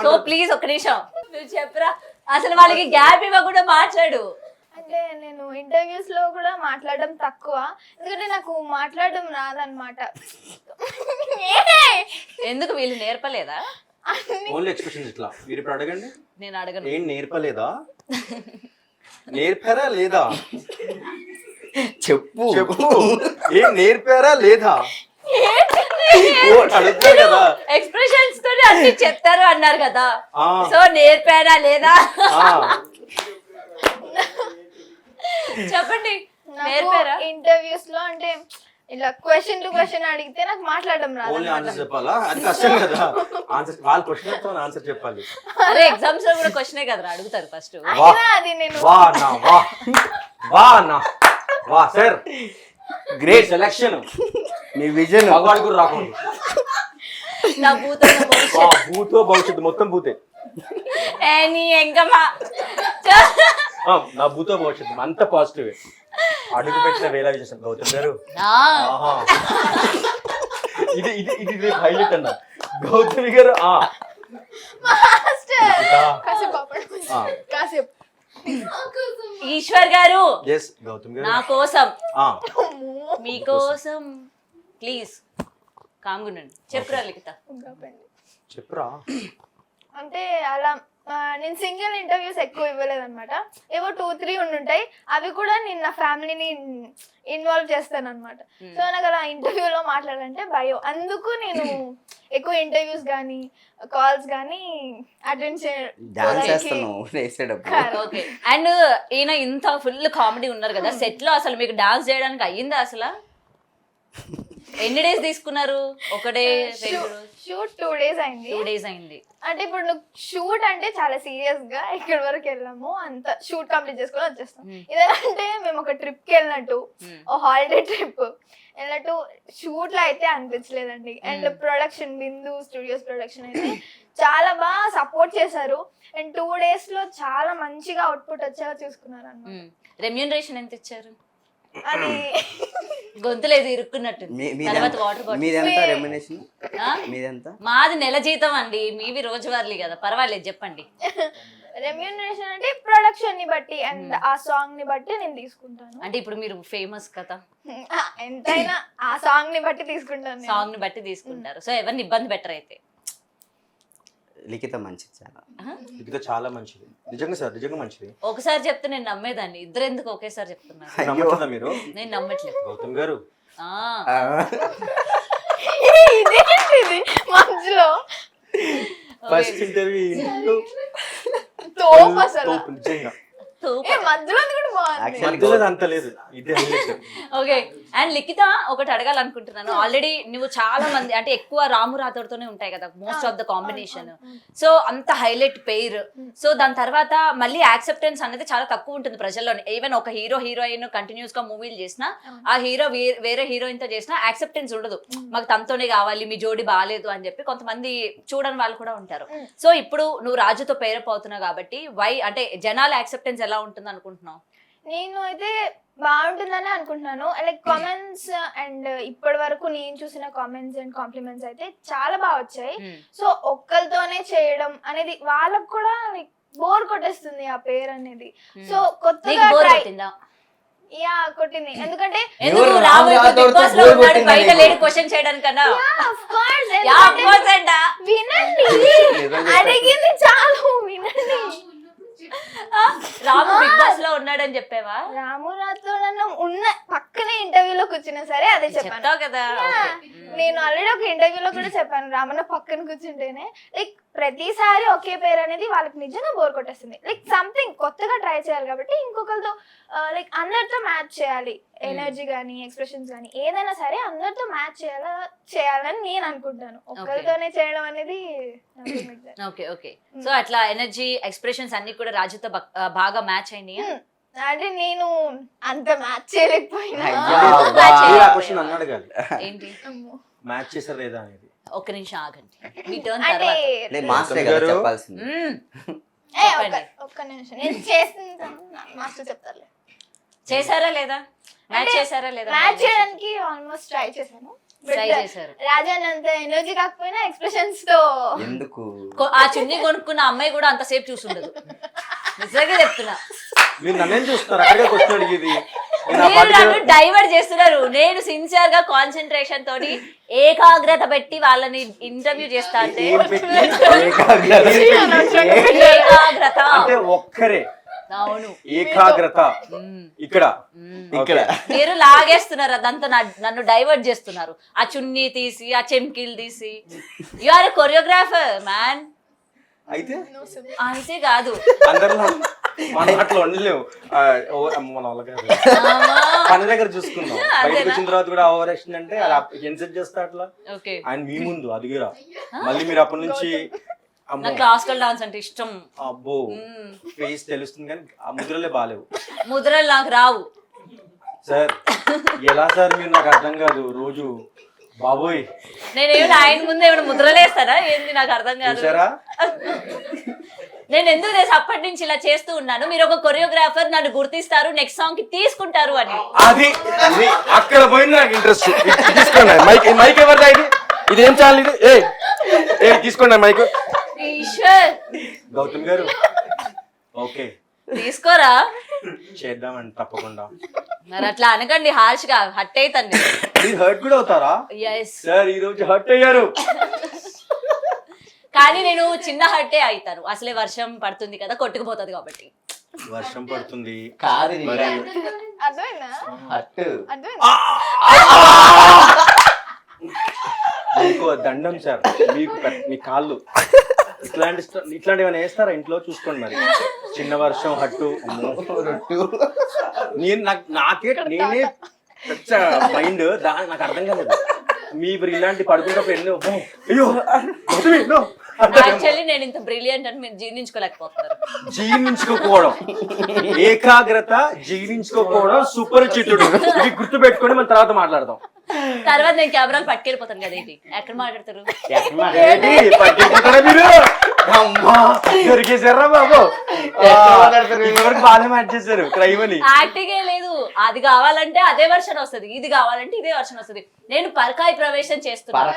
సో ప్లీజ్ ఒక నిమిషం నువ్వు చెప్పరా, అసలు వాళ్ళకి గ్యాప్ ఇవ్వకుండా మాట్లాడు. అంటే నేను ఇంటర్వ్యూస్ లో కూడా మాట్లాడడం తక్కువ, ఎందుకంటే నాకు మాట్లాడడం రాదన్నమాట. ఎందుకు వీళ్ళు నేర్పలేదా? ఓన్లీ ఎక్స్ప్రెషన్స్ ఇట్లా. మీరు ఇప్పుడు అడగండి, నేను అడగను. ఏం నేర్పలేదా? నేర్పారా లేదా చెప్పు చెప్పు, ఏం నేర్పారా లేదా? ఎక్స్ప్రెషన్స్ తో అన్ని చెప్తారు అన్నారు కదా, సో నేర్పారా లేదా చెప్పండి. నేర్పారా? ఇంటర్వ్యూస్ లో అంటే ఇలా క్వశ్చన్ అడిగితే నాకు మాట్లాడడం రాదు. ఓన్లీ ఆన్సర్ చెప్పాలా? అది కష్టం కదా. ఆన్సర్ వాళ్ళ క్వశ్చన్ తో ఆన్సర్ చెప్పాలి. అరే ఎగ్జామ్స్ లో కూడా క్వశ్చనే కదా అడుగుతారు ఫస్ట్. అది నేను వా సార్, గ్రేట్ సెలక్షన్. మీ విజన్ భగవాన్ కూడా రాకుండా నా భూతో భవిష్యత్తు మొత్తం భూతే. నా భూతో భవిష్యత్తు అంత పాజిటివ్. అడుగు పెట్టిన వేళ విశేషం గౌతమ్ గారు. ఇది హైలైట్ అన్న. గౌతమి గారు కాసేపు ఆపండి. కాసేపు ఈశ్వర్ గారు ఎస్ గౌతమ్ గారు నా కోసం ఆ, మీకోసం ప్లీజ్ కామ్గుండండి. చెప్పురా లిఖిత. చెప్పురా. అంటే అలా నేను సింగిల్ ఇంటర్వ్యూస్ ఎక్కువ ఇవ్వలేదు అనమాట. ఏవో 2-3 ఉండుంటాయి. అవి కూడా నేను నా ఫ్యామిలీని ఇన్వాల్వ్ చేస్తాను అనమాట. సో నాకు అలా ఇంటర్వ్యూలో మాట్లాడాలంటే భయం. అందుకు నేను ఎక్కువ ఇంటర్వ్యూస్ కానీ కాల్స్ కానీ అటెండ్ డాన్స్ చేయడానికి చేస్తున్నావు వేసేటప్పుడు. ఓకే. అండ్ ఈయన ఇంత ఫుల్ కామెడీ ఉన్నారు కదా, సెట్ లో అసలు మీకు డాన్స్ చేయడానికి అయ్యిందా అసలు? ఎన్ని డేస్ తీసుకున్నారు? ఒకటే షూట్ 2 days అయింది. 2 days అయింది. అంటే ఇప్పుడు నువ్వు షూట్ అంటే చాలా సీరియస్ గా ఎక్కడి వరకు వెళ్ళాము అంత షూట్ కంప్లీట్ చేసుకొని వచ్చేస్తాం. ఇదేంటే మేము ఒక ట్రిప్ కి వెళ్ళినట్టు, ఓ హాలిడే ట్రిప్ వెళ్ళినట్టు షూట్ లో అయితే అనిపించలేదండి. And production Bindu Studios production అయితే చాలా బాగా సపోర్ట్ చేశారు. అండ్ 2 days లో చాలా మంచిగా అవుట్పుట్ వచ్చేలా చూసుకున్నారు అన్నమాట. రెమ్యూనరేషన్ ఎంత ఇచ్చారు? అది గొంతులేదు ఇరుక్కున్నట్టు. తర్వాత వాటర్ బాటిల్. మీదెంత రెమ్యునరేషన్? మీదెంత? మాది నెల జీతం అండి, మీవి రోజువారీ కదా. పర్వాలేదు చెప్పండి. రెమ్యూనరేషన్ అంటే ప్రొడక్షన్ ని బట్టి అండ్ ఆ సాంగ్ ని బట్టి నేను తీసుకుంటాను. అంటే ఇప్పుడు మీరు ఫేమస్ కదా, ఎంతైనా ఆ సాంగ్ ని బట్టి తీసుకుంటాను. సాంగ్ ని బట్టి తీసుకుంటారు. సో ఎవరిని ఇబ్బంది పెట్టరు అయితే. లిఖిత మంచిది చాలా. ఇది చాలా మంచిది. నిజంగా సార్, నిజంగా మంచిది. ఒకసారి చెప్తే నేను నమ్మేదాన్ని, ఇద్దరు ఎందుకు ఒకేసారి చెప్తున్నారు? నమ్మట్లేదా మీరు? నేను నమ్మట్లేదు. గౌతమ్ గారు ఇదేంటిది మధ్యలో ఫస్ట్ ఇంటర్వ్యూ తోపు అసలు. నిజంగా మధ్యలో కూడా బాగుంది. మధ్యలో అంత లేదు, ఇదే హైలైట్. ఓకే. అండ్ లిఖిత ఒకటి అడగాలనుకుంటున్నాను. ఆల్రెడీ నువ్వు చాలా మంది అంటే ఎక్కువ రాము రాథోడ్తోనే ఉంటాయి కదా most of the combination. So అంత హైలైట్ పెయిర్. సో దాని తర్వాత మళ్ళీ యాక్సెప్టెన్స్ అనేది చాలా తక్కువ ఉంటుంది ప్రజల్లో. ఈవెన్ ఒక హీరో హీరోయిన్ కంటిన్యూస్ గా మూవీలు చేసినా, ఆ హీరో వేరే హీరోయిన్ తో చేసినా యాక్సెప్టెన్స్ ఉండదు. మాకు తనతోనే కావాలి, మీ జోడి బాగాలేదు అని చెప్పి కొంతమంది చూడని వాళ్ళు కూడా ఉంటారు. సో ఇప్పుడు నువ్వు రాజుతో పేరప్ అవుతున్నావు కాబట్టి వై అంటే జనాల యాక్సెప్టెన్స్ ఎలా ఉంటుంది అనుకుంటున్నావు? నేను అయితే బాగుంటుందని అనుకుంటున్నాను. లైక్ కామెంట్స్ అండ్ ఇప్పటి వరకు నేను చూసిన కామెంట్స్ అండ్ కాంప్లిమెంట్స్ అయితే చాలా బాగా వచ్చాయి. సో ఒక్కరితోనే చేయడం అనేది వాళ్ళకు కూడా లైక్ బోర్ కొట్టేస్తుంది ఆ పేరు అనేది. సో కొత్తగా యా కొట్టింది. ఎందుకంటే బయట లేడి క్వశ్చన్ చేయడానికన్నా వినండి, అడిగింది చాలు వినండి. రాము బిగ్ బాస్ లో ఉన్నాడని చెప్పావా? రాము రాతో నన్ను ఉన్న పక్కనే ఇంటర్వ్యూలో కూర్చున్నా సరే అదే చెప్పాను కదా. నేను ఆల్రెడీ ఒక ఇంటర్వ్యూలో కూడా చెప్పాను, రామన్న పక్కన కూర్చుంటేనే లైక్ ప్రతిసారి ఒకే పేరు అనేది వాళ్ళకి నిజంగా బోర్ కొట్టేస్తుంది. లైక్ సంథింగ్ కొత్తగా ట్రై చేయాలి కాబట్టి ఇంకొకరితో లైక్ అందరితో మ్యాచ్ చేయాలి. ఎనర్జీ కానీ ఎక్స్ప్రెషన్స్ కానీ ఏదైనా సరే అందరితో మ్యాచ్ చేయాలని నేను అనుకుంటాను. ఒక్కరితోనే చేయడం అనేది ఓకే ఓకే. సో అట్లా ఎనర్జీ ఎక్స్ప్రెషన్స్ అన్ని కూడా రాజుతో బాగా మ్యాచ్ అయినాయి. అంటే నేను అంత మ్యాచ్ చేయలేకపోయినా. క్వశ్చన్ అన్నాడు కాదు, ఏంటి మ్యాచ్ చేసారు లేదా అనేది. ఒక్క నిమిషం ఆగండి, మీ టర్న్ అంటే తర్వాత. మాస్టర్ గారు చెప్పాల్సింది. ఒక్క నిమిషం నేను చేసిన మాస్టర్ చెప్తారులే. చేశారా లేదా? మ్యాచ్ చేశారా లేదా? మ్యాచ్ చేయడానికి ఆల్మోస్ట్ ట్రై చేశాను. ట్రై చేశారు. రాజన్ అంత ఎనర్జీ కాకపోయినా ఎక్స్ప్రెషన్స్ తో. ఎందుకు ఆ చున్నీ కొనుక్కున్న అమ్మాయి కూడా అంతసేపు చూసుండదు. నిజంగా చెప్తున్నా. మీరు నన్నేం చూస్తున్నారు? అక్కడే క్వశ్చన్ అడిగేది. మీరు నన్ను డైవర్ట్ చేస్తున్నారు. నేను సిన్సియర్ గా కాన్సన్ట్రేషన్ తోటి ఏకాగ్రత పెట్టి వాళ్ళని ఇంటర్వ్యూ చేస్తా అంటే ఏకాగ్రత అంటే ఒక్కరే. అవును, ఏకాగ్రత ఇక్కడ ఇక్కడ మీరు లాగేస్తున్నారు అదంతా. నన్ను డైవర్ట్ చేస్తున్నారు. ఆ చున్నీ తీసి ఆ చెంకీలు తీసి. You are a choreographer man. అయితే అయితే కాదు, అందరిలో మన అట్లా ఉండలేవు. మన వాళ్ళ కాదు, పని దగ్గర చూసుకుందాం. బయటకు వచ్చిన తర్వాత కూడా ఓవర్ యాక్షన్ అంటే ఎన్సెట్ చేస్తా అట్లా. ఓకే. అండ్ మీ ముందు అది కూడా మళ్ళీ మీరు అప్పటి నుంచి నాకు క్లాసికల్ డాన్స్ అంటే ఇష్టం. అబ్బో ఫేస్ తెలుస్తుంది కానీ ఆ ముద్రలే బాలేవు. ముద్రలు నాకు రావు సార్. ఎలా సార్ మీరు? నాకు అర్థం కాదు. రోజు బాబోయ్ నేనేమైనా ఆయన ముందు ఏమైనా ముద్రలేస్తారా ఏంది? నాకు అర్థం కాదు. నేను ఎందుకు చేసి అప్పటి నుంచి ఇలా చేస్తూ ఉన్నాను. మీరు ఒక కొరియోగ్రాఫర్, నన్ను గుర్తిస్తారు, నెక్స్ట్ సాంగ్ కి తీసుకుంటారు అని. అది అక్కడ పోయింది నాకు ఇంట్రెస్ట్. తీసుకోండి మైక్. మైక్ ఎవరిదా ఇది? ఇది ఏం ఛానల్ ఇది? ఏ తీసుకోండి మైక్. ఈశ్వర్ గౌతమ్ గారు ఓకే తీసుకోరా. చేద్దామండి తప్పకుండా. మరి అట్లా అనకండి, హార్ష్ గా హట్ అవుతాను. మీరు హర్ట్ కూడా అవుతారా? ఎస్ సార్ ఈ రోజు హర్ట్ అయ్యారు. కానీ నేను చిన్న హట్టే అవుతాను, అసలే వర్షం పడుతుంది కదా, కొట్టుకుపోతుంది కాబట్టి. వర్షం పడుతుంది కాదు మరి అర్థమైందా? అట్టు అర్థమైందా? మీకు దండం సార్, మీకు మీ కాళ్ళు ఇట్లాంటివి ఏమైనా వేస్తారా ఇంట్లో? చూసుకోండి మరి. చిన్న వర్షం హట్టు నేను నేనే మైండ్ నాకు అర్థం కాలేదు. మీ ఇలాంటి పడుకున్నప్పుడు ఎన్నో అయ్యో యాక్చువల్లీ నేను ఇంత బ్రిలియంట్ అని మీరు జీర్ణించుకోలేకపోతున్నారు. జీర్ణించుకోకపోవడం, ఏకాగ్రత, జీర్ణించుకోకపోవడం సుపరిచితుడు. ఇవి గుర్తు పెట్టుకొని మనం తర్వాత మాట్లాడదాం. తర్వాత నేను కెమెరాలు పట్టుకెళ్ళిపోతాను కదా. ఏంటి ఎక్కడ మాట్లాడతారు? పట్టిపోతారా మీరు? అమ్మా దొరికేసారా బాబు? ఇప్పటివరకు బాగానే మ్యాచ్ చేశారు క్రైమ్ అని. యాక్టింగ్ ఏ లేదు. అది కావాలంటే అదే వర్షన్ వస్తుంది, ఇది కావాలంటే ఇదే వర్షన్ వస్తుంది. నేను పరకాయ ప్రవేశం చేస్తున్నాను.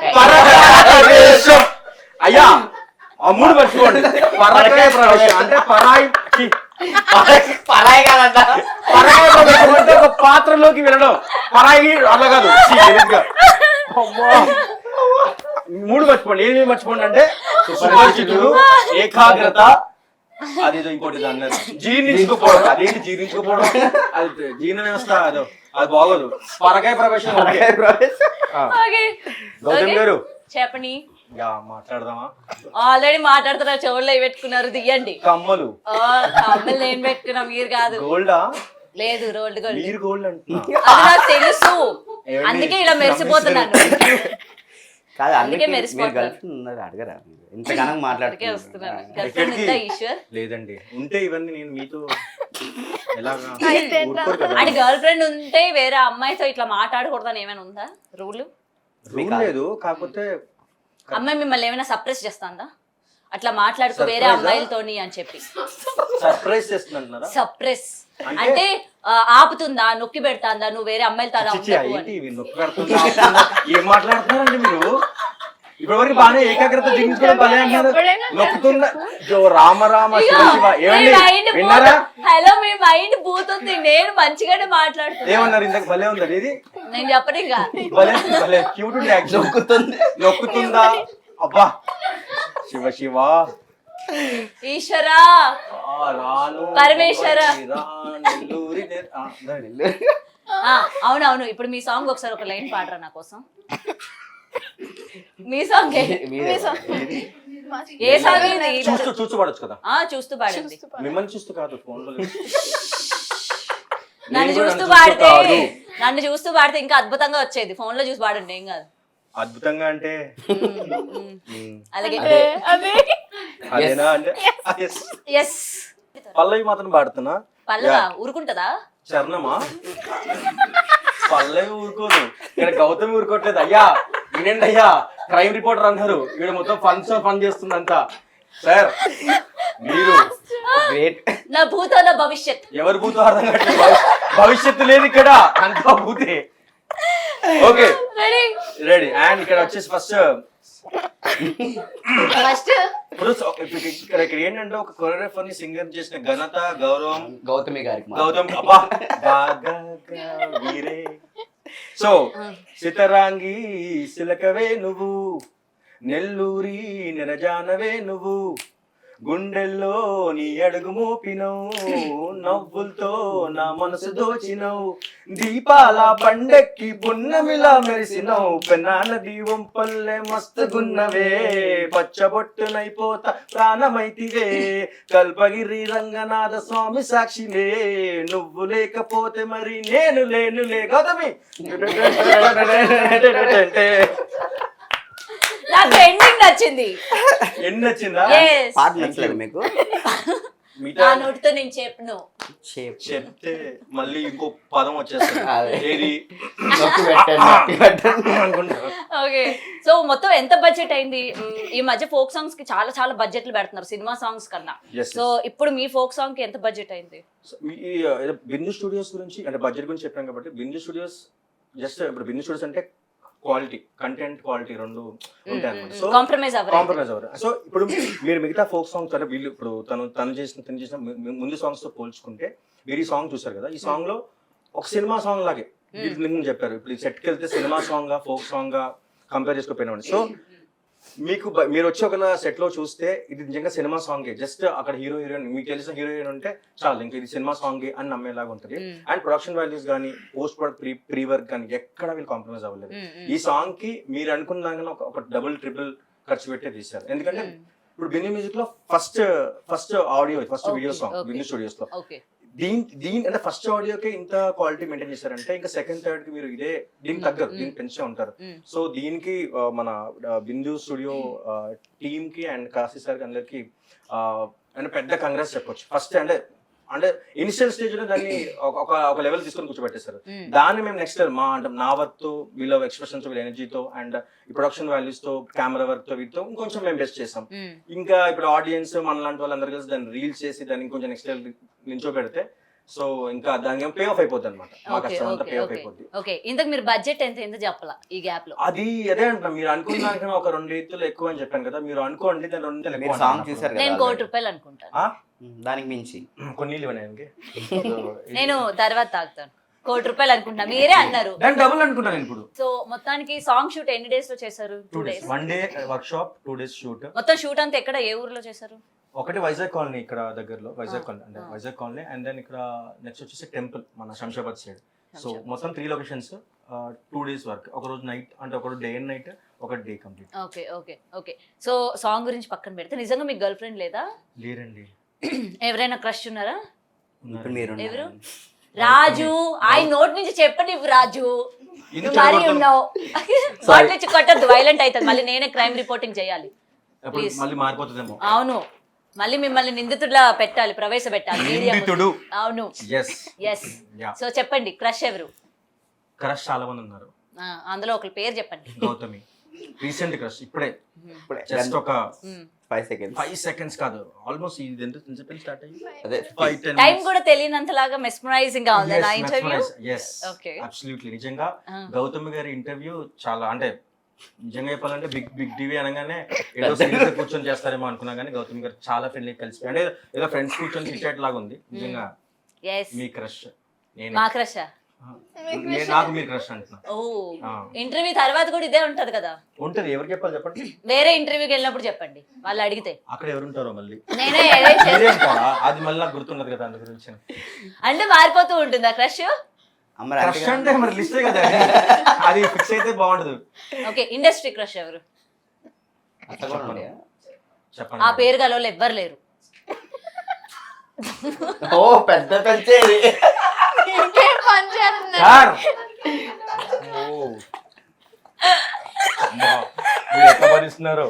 అయ్యా ఆ మూడు మర్చిపోండి. పరకాయ ప్రవేశం అంటే పరాయి కాదంట. పరాయి ప్రవేశం అంటే ఒక పాత్రలోకి వెళ్ళడం. పరాయి అలా కాదు. మూడు మర్చిపోండి. ఏమేమి మర్చిపోండి అంటే సుపరిచితుడు, ఏకాగ్రత, అదేదో ఇంకోటి అన్నారు జీర్ణించుకోపోవడం. అదేంటి జీర్ణించుకోపోవడం? అది జీర్ణ వ్యవస్థ అదో అది బాగోదు. పరకాయ ప్రవేశం. గౌతమ్ గారు చెప్పని మాట్లాడదామా? ఆల్రెడీ మాట్లాడుతున్నారు, చెవుల్లో పెట్టుకున్నారు, దియ్యండి. కమ్మలు కమ్మలు నేను పెట్టుకున్నా, మీరు కాదు. గోల్డా? లేదు, రోల్డ్ గోల్డ్. మీరు గోల్డ్ అంటున్నా? అది నాకు తెలుసు, అందుకే ఇలా మెరిసిపోతున్నాను. కాదు అందుకే మీరు మెరిసిపోతున్నాను. గర్ల్ ఫ్రెండ్ ఉన్నది అడగరా? ఇంతగానం మాట్లాడుతున్నారు. వస్తున్నాను. గర్ల్ ఫ్రెండ్ ఉందా ఈశ్వర్? లేదండి. ఉంటే ఇవన్నీ నేను మీతో ఎలాగా అయితే ఊరుకోరు కదా. అంటే గర్ల్ ఫ్రెండ్ ఉంటే వేరే అమ్మాయితో ఇట్లా మాట్లాడకూడదని ఏమైనా ఉందా రూల్? రూల్ లేదు, కాకపోతే అమ్మాయి మిమ్మల్ని ఏమైనా సప్రెస్ చేస్తాందా? అట్లా మాట్లాడుకో వేరే Surprise ఆ? అమ్మాయిలతోని అని చెప్పి. సర్ప్రైజ్ చేస్తున్నారు. సప్రెస్ అంటే ఆపుతుందా, నొక్కి పెడతాందా, నువ్వు వేరే అమ్మాయిలతో అలా ఉండకు అని. ఏం మాట్లాడుతున్నారండి మీరు? ఇప్పటివరకు బాగానే ఏకాగ్రత జీవించుకోవడం భలే అన్నారు. నొక్కుతుందా రామ రామ శివ శివ. ఏమండి విన్నారా? హలో, మీ మైండ్ పోతుంది. నేను మంచిగానే మాట్లాడుతున్నా. ఏమన్నారు ఇంతకు? భలే ఉందండి ఇది. నేను చెప్పను ఇంకా. భలే భలే క్యూట్ ఉంది. నొక్కుతుందా? అబ్బా శివ శివ ఈశ్వరా, రాను పరమేశ్వర. నెల్లూరి అవునవును. ఇప్పుడు మీ సాంగ్ ఒకసారి ఒక లైన్ పాడరా నా కోసం. మీ సాంగ్ ఏ సాంగ్ ఇది? చూస్తూ పాడొచ్చు కదా. చూస్తూ పాడండి. మిమ్మల్ని చూస్తూ కాదు, ఫోన్ లో నన్ను చూస్తూ పాడితే ఇంకా అద్భుతంగా వచ్చేది. ఫోన్ లో చూసి పాడండి, ఏం కాదు. అద్భుతంగా అంటే అలాగే అదేనా అంటే ఎస్. పల్లవి మాత్రం పాడుతున్నా. పల్లవా ఊరుకుంటదా? చరణమా? పల్లవి ఊరుకోదు. ఇక్కడ గౌతమి ఊరుకోవట్లేదు. అయ్యా వినండి అయ్యా, క్రైమ్ రిపోర్టర్ అన్నారు. వీడు మొత్తం ఫన్ చేస్తుందంతా. సార్ మీరు గ్రేట్. నా భూతో నా భవిష్యత్. ఎవరు భూతో అర్థం కావట్లేదు. భవిష్యత్తు లేదు ఇక్కడ, అంతా భూతే. Okay ready. అండ్ ఇక్కడ వచ్చేసి ఫస్ట్ ఇక్కడ ఏంటంటే ఒక కొరియోగ్రాఫర్ ని సింగర్ చేసిన ఘనత, గౌరవం గౌతమి గారికి గౌతమ్. అబ్బా వీరే. సో సితరాంగి సిలకవే నువ్వు, నెల్లూరి నిరజానవే నువ్వు, గుండెల్లో నీ అడుగు మోపినవు, నవ్వులతో నా మనసు దోచినవు, దీపాల పండక్కి పున్నమిలా మెరిసినవు, పెన్నాల దీవం పల్లె మస్తుగున్నవే, పచ్చబొట్టునైపోతా ప్రాణమైతివే, కల్పగిరి రంగనాథ స్వామి సాక్షిలే, నువ్వు లేకపోతే మరి నేను లేనులే. గౌతమి నాకు ఎండింగ్ నచ్చింది. ఎన్ని నచ్చిందా? పాట నచ్చలేదు మీకు? నా నోటితో నేను చెప్పను. చెప్తే మళ్ళీ ఇంకో పదం వచ్చేస్తుంది. ఓకే, సో మొత్తం ఎంత బడ్జెట్ అయింది? ఈ మధ్య ఫోక్ సాంగ్స్ కి చాలా చాలా బడ్జెట్లు పెడుతున్నారు సినిమా సాంగ్స్ కన్నా. సో ఇప్పుడు మీ ఫోక్ సాంగ్ కి ఎంత బడ్జెట్ అయింది? బిందు స్టూడియోస్ గురించి అంటే బడ్జెట్ గురించి చెప్పాం కాబట్టి, బిందు స్టూడియోస్ జస్ట్ ఇప్పుడు బిందు స్టూడియోస్ అంటే క్వాలిటీ, కంటెంట్ క్వాలిటీ రెండు ఉంటాయి అన్నమాట. సో కాంప్రమైజ్ అవ్వరు. సో ఇప్పుడు మీరు మిగతా ఫోక్ సాంగ్స్ అంటే వీళ్ళు ఇప్పుడు తను చేసిన ముందు సాంగ్స్ తో పోల్చుకుంటే మీరు ఈ సాంగ్ చూసారు కదా, ఈ సాంగ్ లో ఒక సినిమా సాంగ్ లాగే వీళ్ళు చెప్పారు. ఇప్పుడు సెట్కి వెళ్తే సినిమా సాంగ్ గా ఫోక్ సాంగ్ గా కంపేర్ చేసుకోపోయినామండి. సో మీరు వచ్చి ఒక సెట్ లో చూస్తే ఇది నిజంగా సినిమా సాంగ్, జస్ట్ అక్కడ హీరో హీరోయిన్ మీకు తెలిసిన హీరో హీరోయిన్ ఉంటే చాలు, ఇంకా ఇది సినిమా సాంగ్ అని నమ్మేలాగా ఉంటుంది. అండ్ ప్రొడక్షన్ వాల్యూస్ కానీ పోస్ట్ ప్రొడక్ట్ ప్రీ వర్క్ కానీ ఎక్కడ వీళ్ళు కాంప్రమైజ్ అవ్వలేదు. ఈ సాంగ్ కి మీరు అనుకున్న దానికన్నా ఒక డబుల్ ట్రిపుల్ ఖర్చు పెట్టే తీశారు. ఎందుకంటే ఇప్పుడు బిన్ని మ్యూజిక్ లో first audio first video song Binny studios లో దీని అంటే ఫస్ట్ ఆడియోకే ఇంత క్వాలిటీ మెయింటైన్ చేశారంటే ఇంకా సెకండ్ థర్డ్ కి మీరు దీనికి తగ్గరు, దీనికి పెంచే ఉంటారు. సో దీనికి మన బిందు స్టూడియో టీమ్ కి అండ్ కాశీ సార్ కి అందరికి అంటే పెద్ద కంగ్రెస్ చెప్పొచ్చు. ఫస్ట్ అంటే ఇనిషియల్ స్టేజ్ లో దాన్ని ఒక లెవెల్ తీసుకొని కూర్చోబెట్టేస్తారు. దాన్ని మేము నెక్స్ట్ మా అంటే నా వర్క్ తో వీళ్ళ ఎక్స్ప్రెషన్స్ వీళ్ళ ఎనర్జీతో అండ్ ఈ ప్రొడక్షన్ వాల్యూస్ తో కెమెరా వర్క్ తో వీటితో ఇంకొంచెం మేము బెస్ట్ చేసాం. ఇంకా ఇప్పుడు ఆడియన్స్ మన లాంటి వాళ్ళందరూ కలిసి దాన్ని రీల్స్ చేసి దాన్ని ఇంకొంచెం నెక్స్ట్ లెవెల్ నించోబెడితే సో ఇంకా దానికి పే ఆఫ్ అయిపోద్ది అనమాట. మా కష్టం అంతా పే ఆఫ్ అయిపోద్ది. ఓకే, ఇంతకు మీరు బడ్జెట్ ఎంత చెప్పాలా ఈ గ్యాప్ లో? అదే అంటున్నా, మీరు అనుకున్న దానికన్నా ఒక 2 రీతులు ఎక్కువ అని చెప్పాను కదా, మీరు అనుకోండి దాని 2 మీరు సాంగ్ చూసారు నేను కదా, 1 కోటి రూపాయలు అనుకుంటాను. దానికి మించి కొన్ని ఇవ్వడానికి నేను తర్వాత తాగుతాను. 1 కోటి రూపాయలు అనుకుంటా, మీరే అన్నారు. దాని డబుల్ అనుకుంటాను ఇప్పుడు. సో మొత్తానికి సాంగ్ షూట్ ఎన్ని డేస్ లో చేశారు? 2 days, 1 day work shop, 2 days shoot. మొత్తం షూట్ అంతా ఎక్కడ, ఏ ఊర్లో చేశారు? ఒకటి వైజాగ్ కాలనీ ఇక్కడ దగ్గరలో, వైజాగ్ కాలనీ అంటే వైజాగ్ కాలనీ. అండ్ దెన్ ఇక్కడ నెక్స్ట్ వచ్చేసి టెంపుల్ మన శంషాబాద్ సైడ్. సో మొత్తం 3 లొకేషన్స్, 2 days వర్క్. ఒక రోజు నైట్ అంటే ఒక డే అండ్ నైట్, ఒక day complete. Okay. So song గురించి పక్కన పెడితే నిజంగా మీకు గర్ల్ ఫ్రెండ్ లేదా? లేరండి. ఎవరైనా క్రష్ ఉన్నారా? ఇప్పుడు మీరు ఎవరు? రాజు, ఆయన నోట్ నుంచి చెప్పండి. రాజు మరి ఉన్నావు, వాటి కొట్టద్దు, వైలెంట్ అవుతుంది. మళ్ళీ నేనే క్రైమ్ రిపోర్టింగ్ చేయాలి. మళ్ళీ మారిపోతుందేమో. అవును, మళ్ళీ మిమ్మల్ని నిందితుడిలా పెట్టాలి, ప్రవేశపెట్టాలి. అవును, ఎస్. సో చెప్పండి, క్రష్ ఎవరు? క్రష్ చాలా మంది ఉన్నారు. అందులో ఒక పేరు చెప్పండి. గౌతమి రీసెంట్ క్రష్, ఇప్పుడే జస్ట్ ఒక 5 seconds కాదు, ఆల్మోస్ట్ ఇది ఎంత స్టార్ట్ అయ్యి అదే 5-10 టైం కూడా తెలియనంతలాగా మెస్మరైజింగ్ గా ఉంది నా ఇంటర్వ్యూ. Okay, absolutely. నిజంగా గౌతమి గారి ఇంటర్వ్యూ చాలా అంటే నిజంగా చెప్పాలంటే బిగ్ టీవీ అనగానే ఏదో సీరియస్ కూర్చొని చేస్తారేమో అనుకున్నా కానీ గౌతమి గారు చాలా ఫ్రెండ్లీ కలిసి అంటే ఏదో ఫ్రెండ్స్ కూర్చొని క్రికెట్ లాగా ఉంది. నిజంగా మీ క్రష్? మా క్రష్? నాకు మీ క్రష్ అంటున్నా. ఓ, ఇంటర్వ్యూ తర్వాత కూడా ఇదే ఉంటది కదా? ఉంటది. ఎవరికి చెప్పాలి చెప్పండి? వేరే ఇంటర్వ్యూకి వెళ్ళినప్పుడు చెప్పండి, వాళ్ళు అడిగితే. అక్కడ ఎవరు ఉంటారో మళ్ళీ నేనే అది మళ్ళీ నాకు గుర్తున్నది కదా, అందు గురించి. అంటే మారిపోతూ ఉంటుందా క్రష్? క్రష్ అంటే మరి లిస్టే కదా, అది ఫిక్స్ అయితే బాగుండదు. ఓకే, ఇండస్ట్రీ క్రష్ ఎవరు? చెప్పండి. ఆ పేరు గల ఎవ్వరు లేరు. ఓ పెద్ద పెంచేది భరిస్తున్నారు.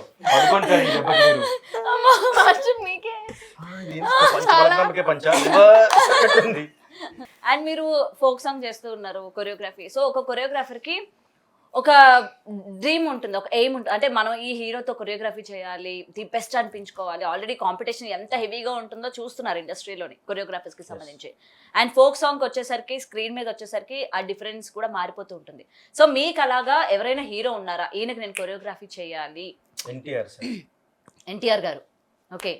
అండ్ మీరు ఫోక్ సాంగ్ చేస్తూ ఉన్నారు, కొరియోగ్రఫీ. సో ఒక కొరియోగ్రాఫర్ కి ఒక డ్రీమ్ ఉంటుంది, ఒక ఎయిమ్ ఉంటుంది. అంటే మనం ఈ హీరోతో కొరియోగ్రఫీ చేయాలి, ది బెస్ట్ అనిపించుకోవాలి. ఆల్రెడీ కాంపిటీషన్ ఎంత హెవీగా ఉంటుందో చూస్తున్నారు ఇండస్ట్రీలోని కొరియోగ్రాఫర్స్ కి సంబంధించి. అండ్ ఫోక్ సాంగ్ వచ్చేసరికి, స్క్రీన్ మీద వచ్చేసరికి ఆ డిఫరెన్స్ కూడా మారిపోతూ ఉంటుంది. సో మీకు అలాగా ఎవరైనా హీరో ఉన్నారా, ఈయనకి నేను కొరియోగ్రఫీ చేయాలి? ఎన్టీఆర్ గారు. Okay,